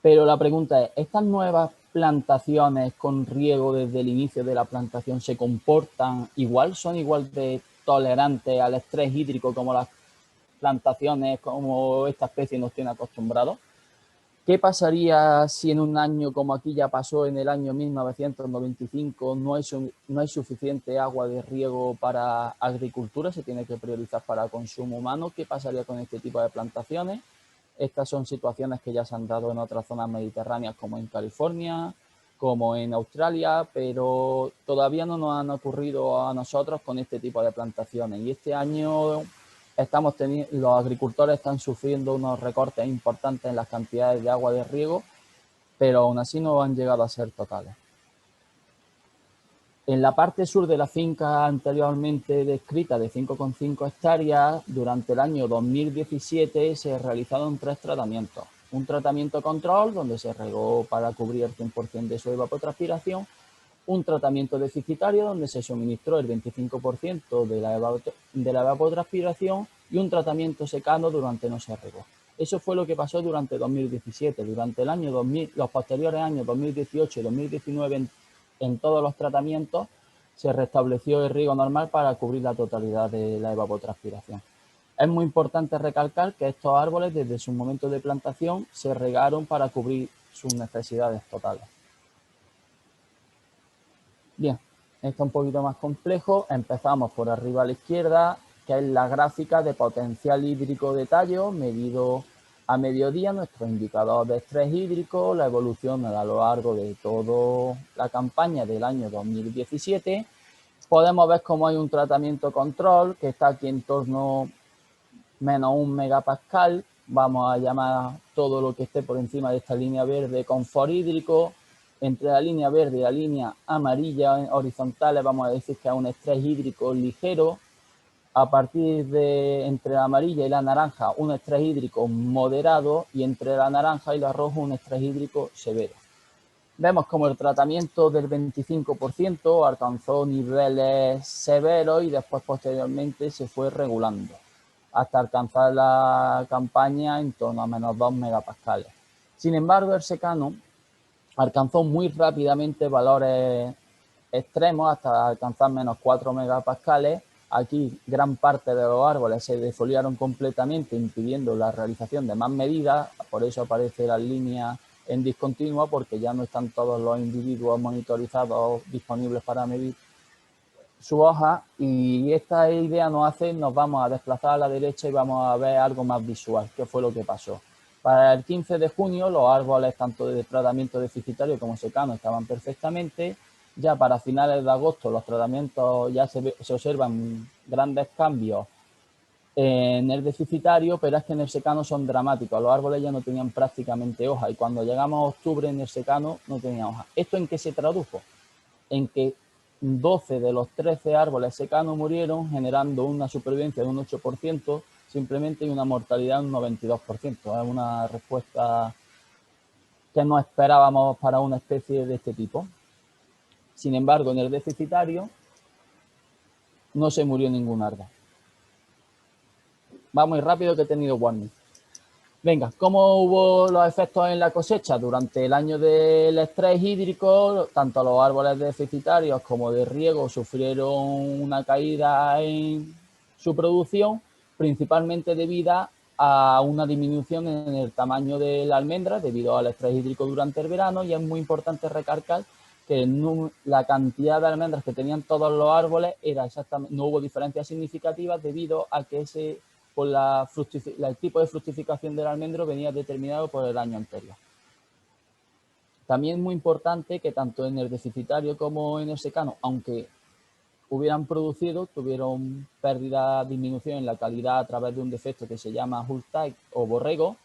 Pero la pregunta es, ¿estas nuevas plantaciones con riego desde el inicio de la plantación se comportan igual? ¿Son igual de tolerantes al estrés hídrico como las plantaciones, como esta especie nos tiene acostumbrados? ¿Qué pasaría si en un año como aquí ya pasó en el año 1995 no hay suficiente agua de riego para agricultura, se tiene que priorizar para consumo humano? ¿Qué pasaría con este tipo de plantaciones? Estas son situaciones que ya se han dado en otras zonas mediterráneas como en California, como en Australia, pero todavía no nos han ocurrido a nosotros con este tipo de plantaciones. Y este año los agricultores están sufriendo unos recortes importantes en las cantidades de agua de riego, pero aún así no han llegado a ser totales. En la parte sur de la finca anteriormente descrita de 5,5 hectáreas, durante el año 2017 se realizaron 3 tratamientos. Un tratamiento control, donde se regó para cubrir el 100% de su evapotranspiración. Un tratamiento deficitario, donde se suministró el 25% de la evapotranspiración. Y un tratamiento secano durante no se regó. Eso fue lo que pasó durante 2017. Durante el año los posteriores años 2018 y 2019, en todos los tratamientos se restableció el riego normal para cubrir la totalidad de la evapotranspiración. Es muy importante recalcar que estos árboles desde su momento de plantación se regaron para cubrir sus necesidades totales. Bien, esto es un poquito más complejo. Empezamos por arriba a la izquierda, que es la gráfica de potencial hídrico de tallo medido a mediodía, nuestro indicador de estrés hídrico, la evolución a lo largo de toda la campaña del año 2017. Podemos ver cómo hay un tratamiento control que está aquí en torno menos 1 megapascal. Vamos a llamar todo lo que esté por encima de esta línea verde confort hídrico. Entre la línea verde y la línea amarilla horizontales vamos a decir que es un estrés hídrico ligero. A partir de entre la amarilla y la naranja un estrés hídrico moderado y entre la naranja y la roja un estrés hídrico severo. Vemos como el tratamiento del 25% alcanzó niveles severos y después posteriormente se fue regulando hasta alcanzar la campaña en torno a menos 2 megapascales. Sin embargo, el secano alcanzó muy rápidamente valores extremos hasta alcanzar menos 4 megapascales. Aquí gran parte de los árboles se defoliaron completamente, impidiendo la realización de más medidas. Por eso aparece la línea en discontinua, porque ya no están todos los individuos monitorizados disponibles para medir su hoja. Y esta idea nos vamos a desplazar a la derecha y vamos a ver algo más visual, qué fue lo que pasó. Para el 15 de junio los árboles tanto de tratamiento deficitario como secano estaban perfectamente. Ya para finales de agosto los tratamientos ya se observan grandes cambios en el deficitario, pero es que en el secano son dramáticos. Los árboles ya no tenían prácticamente hoja y cuando llegamos a octubre en el secano no tenían hoja. ¿Esto en qué se tradujo? En que 12 de los 13 árboles secanos murieron, generando una supervivencia de un 8% simplemente y una mortalidad de un 92%. Es una respuesta que no esperábamos para una especie de este tipo. Sin embargo, en el deficitario no se murió ningún árbol. Va muy rápido que he tenido warning. Venga, ¿cómo hubo los efectos en la cosecha? Durante el año del estrés hídrico, tanto los árboles deficitarios como de riego sufrieron una caída en su producción, principalmente debido a una disminución en el tamaño de la almendra debido al estrés hídrico durante el verano, y es muy importante recalcar que la cantidad de almendras que tenían todos los árboles era exactamente, no hubo diferencias significativas debido a que el tipo de fructificación del almendro venía determinado por el año anterior. También es muy importante que tanto en el deficitario como en el secano, aunque hubieran producido, tuvieron pérdida, disminución en la calidad a través de un defecto que se llama hull tag o borrego.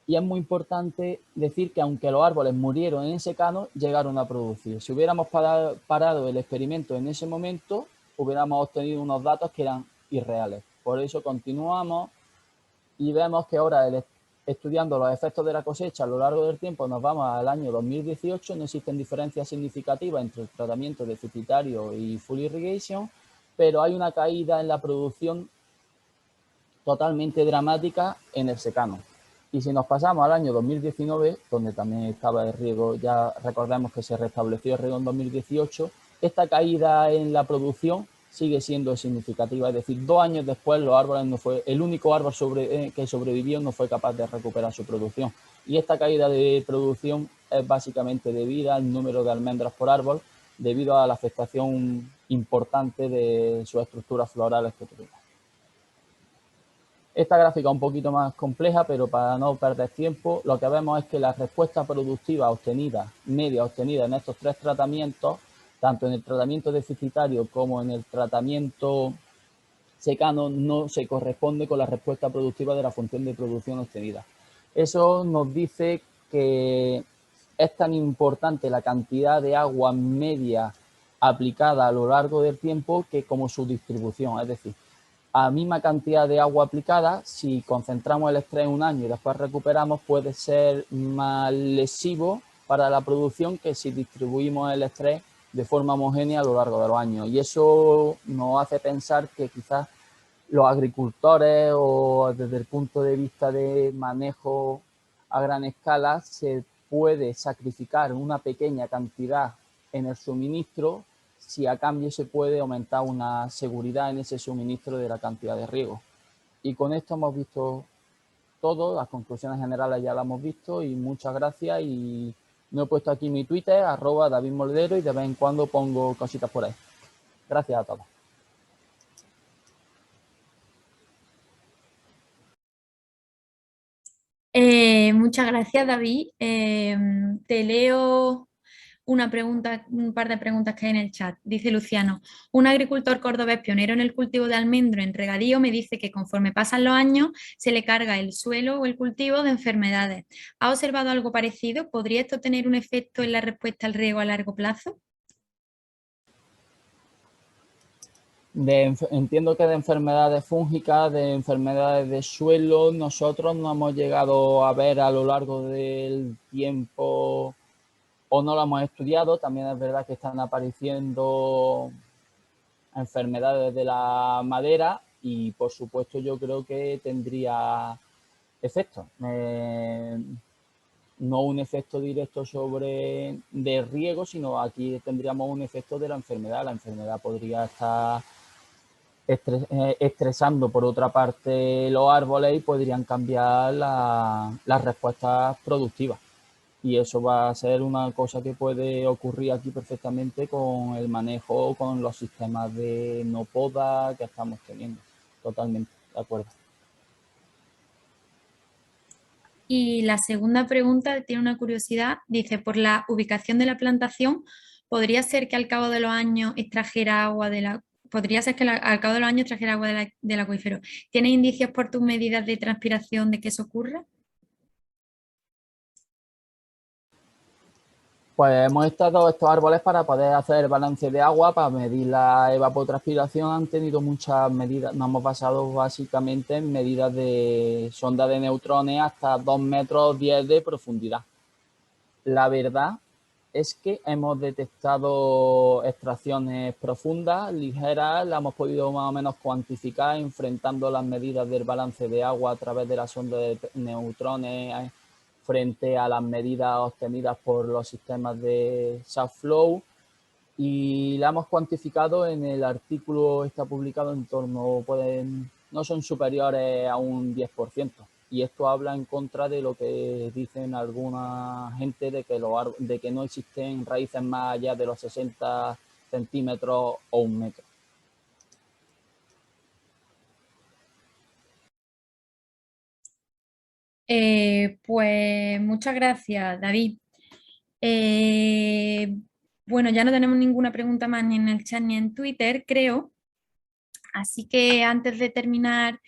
Y es muy importante decir que aunque los árboles murieron en secano, llegaron a producir. Si hubiéramos parado el experimento en ese momento, hubiéramos obtenido unos datos que eran irreales. Por eso continuamos y vemos que ahora, estudiando los efectos de la cosecha a lo largo del tiempo, nos vamos al año 2018, no existen diferencias significativas entre el tratamiento deficitario y full irrigation, pero hay una caída en la producción totalmente dramática en el secano. Y si nos pasamos al año 2019, donde también estaba el riego, ya recordemos que se restableció el riego en 2018, esta caída en la producción sigue siendo significativa, es decir, 2 años después los árboles el único árbol que sobrevivió no fue capaz de recuperar su producción. Y esta caída de producción es básicamente debida al número de almendras por árbol, debido a la afectación importante de sus estructuras florales que tuvimos. Esta gráfica es un poquito más compleja, pero para no perder tiempo, lo que vemos es que la respuesta productiva media obtenida en estos 3 tratamientos, tanto en el tratamiento deficitario como en el tratamiento secano, no se corresponde con la respuesta productiva de la función de producción obtenida. Eso nos dice que es tan importante la cantidad de agua media aplicada a lo largo del tiempo que como su distribución, es decir, a misma cantidad de agua aplicada, si concentramos el estrés en un año y después recuperamos, puede ser más lesivo para la producción que si distribuimos el estrés de forma homogénea a lo largo de los años. Y eso nos hace pensar que quizás los agricultores, o desde el punto de vista de manejo a gran escala, se puede sacrificar una pequeña cantidad en el suministro si a cambio se puede aumentar una seguridad en ese suministro de la cantidad de riego. Y con esto hemos visto todo, las conclusiones generales ya las hemos visto, y muchas gracias. Y no he puesto aquí mi Twitter, @DavidMoldero, y de vez en cuando pongo cositas por ahí. Gracias a todos. Muchas gracias, David. Te leo un par de preguntas que hay en el chat. Dice Luciano: un agricultor cordobés pionero en el cultivo de almendro en regadío me dice que conforme pasan los años se le carga el suelo o el cultivo de enfermedades. ¿Ha observado algo parecido? ¿Podría esto tener un efecto en la respuesta al riego a largo plazo? Entiendo que de enfermedades fúngicas, de enfermedades de suelo, nosotros no hemos llegado a ver a lo largo del tiempo, o no lo hemos estudiado. También es verdad que están apareciendo enfermedades de la madera y, por supuesto, yo creo que tendría efecto. No un efecto directo de riego, sino aquí tendríamos un efecto de la enfermedad. La enfermedad podría estar estresando, por otra parte, los árboles, y podrían cambiar las respuestas productivas. Y eso va a ser una cosa que puede ocurrir aquí perfectamente con el manejo, con los sistemas de no poda que estamos teniendo. Totalmente de acuerdo. Y la segunda pregunta tiene una curiosidad. Dice: por la ubicación de la plantación, ¿podría ser que al cabo de los años extrajera agua del acuífero? ¿Tienes indicios por tus medidas de transpiración de que eso ocurra? Pues hemos estado estos árboles para poder hacer el balance de agua, para medir la evapotranspiración. Han tenido muchas medidas. Nos hemos basado básicamente en medidas de sonda de neutrones hasta 2,10 metros de profundidad. La verdad es que hemos detectado extracciones profundas, ligeras, las hemos podido más o menos cuantificar enfrentando las medidas del balance de agua a través de la sonda de neutrones frente a las medidas obtenidas por los sistemas de shaft flow, y la hemos cuantificado en el artículo, está publicado en torno, no son superiores a un 10%. Y esto habla en contra de lo que dicen alguna gente de que no existen raíces más allá de los 60 centímetros o 1 metro. Pues muchas gracias, David. Bueno, ya no tenemos ninguna pregunta más ni en el chat ni en Twitter, creo. Así que antes de terminar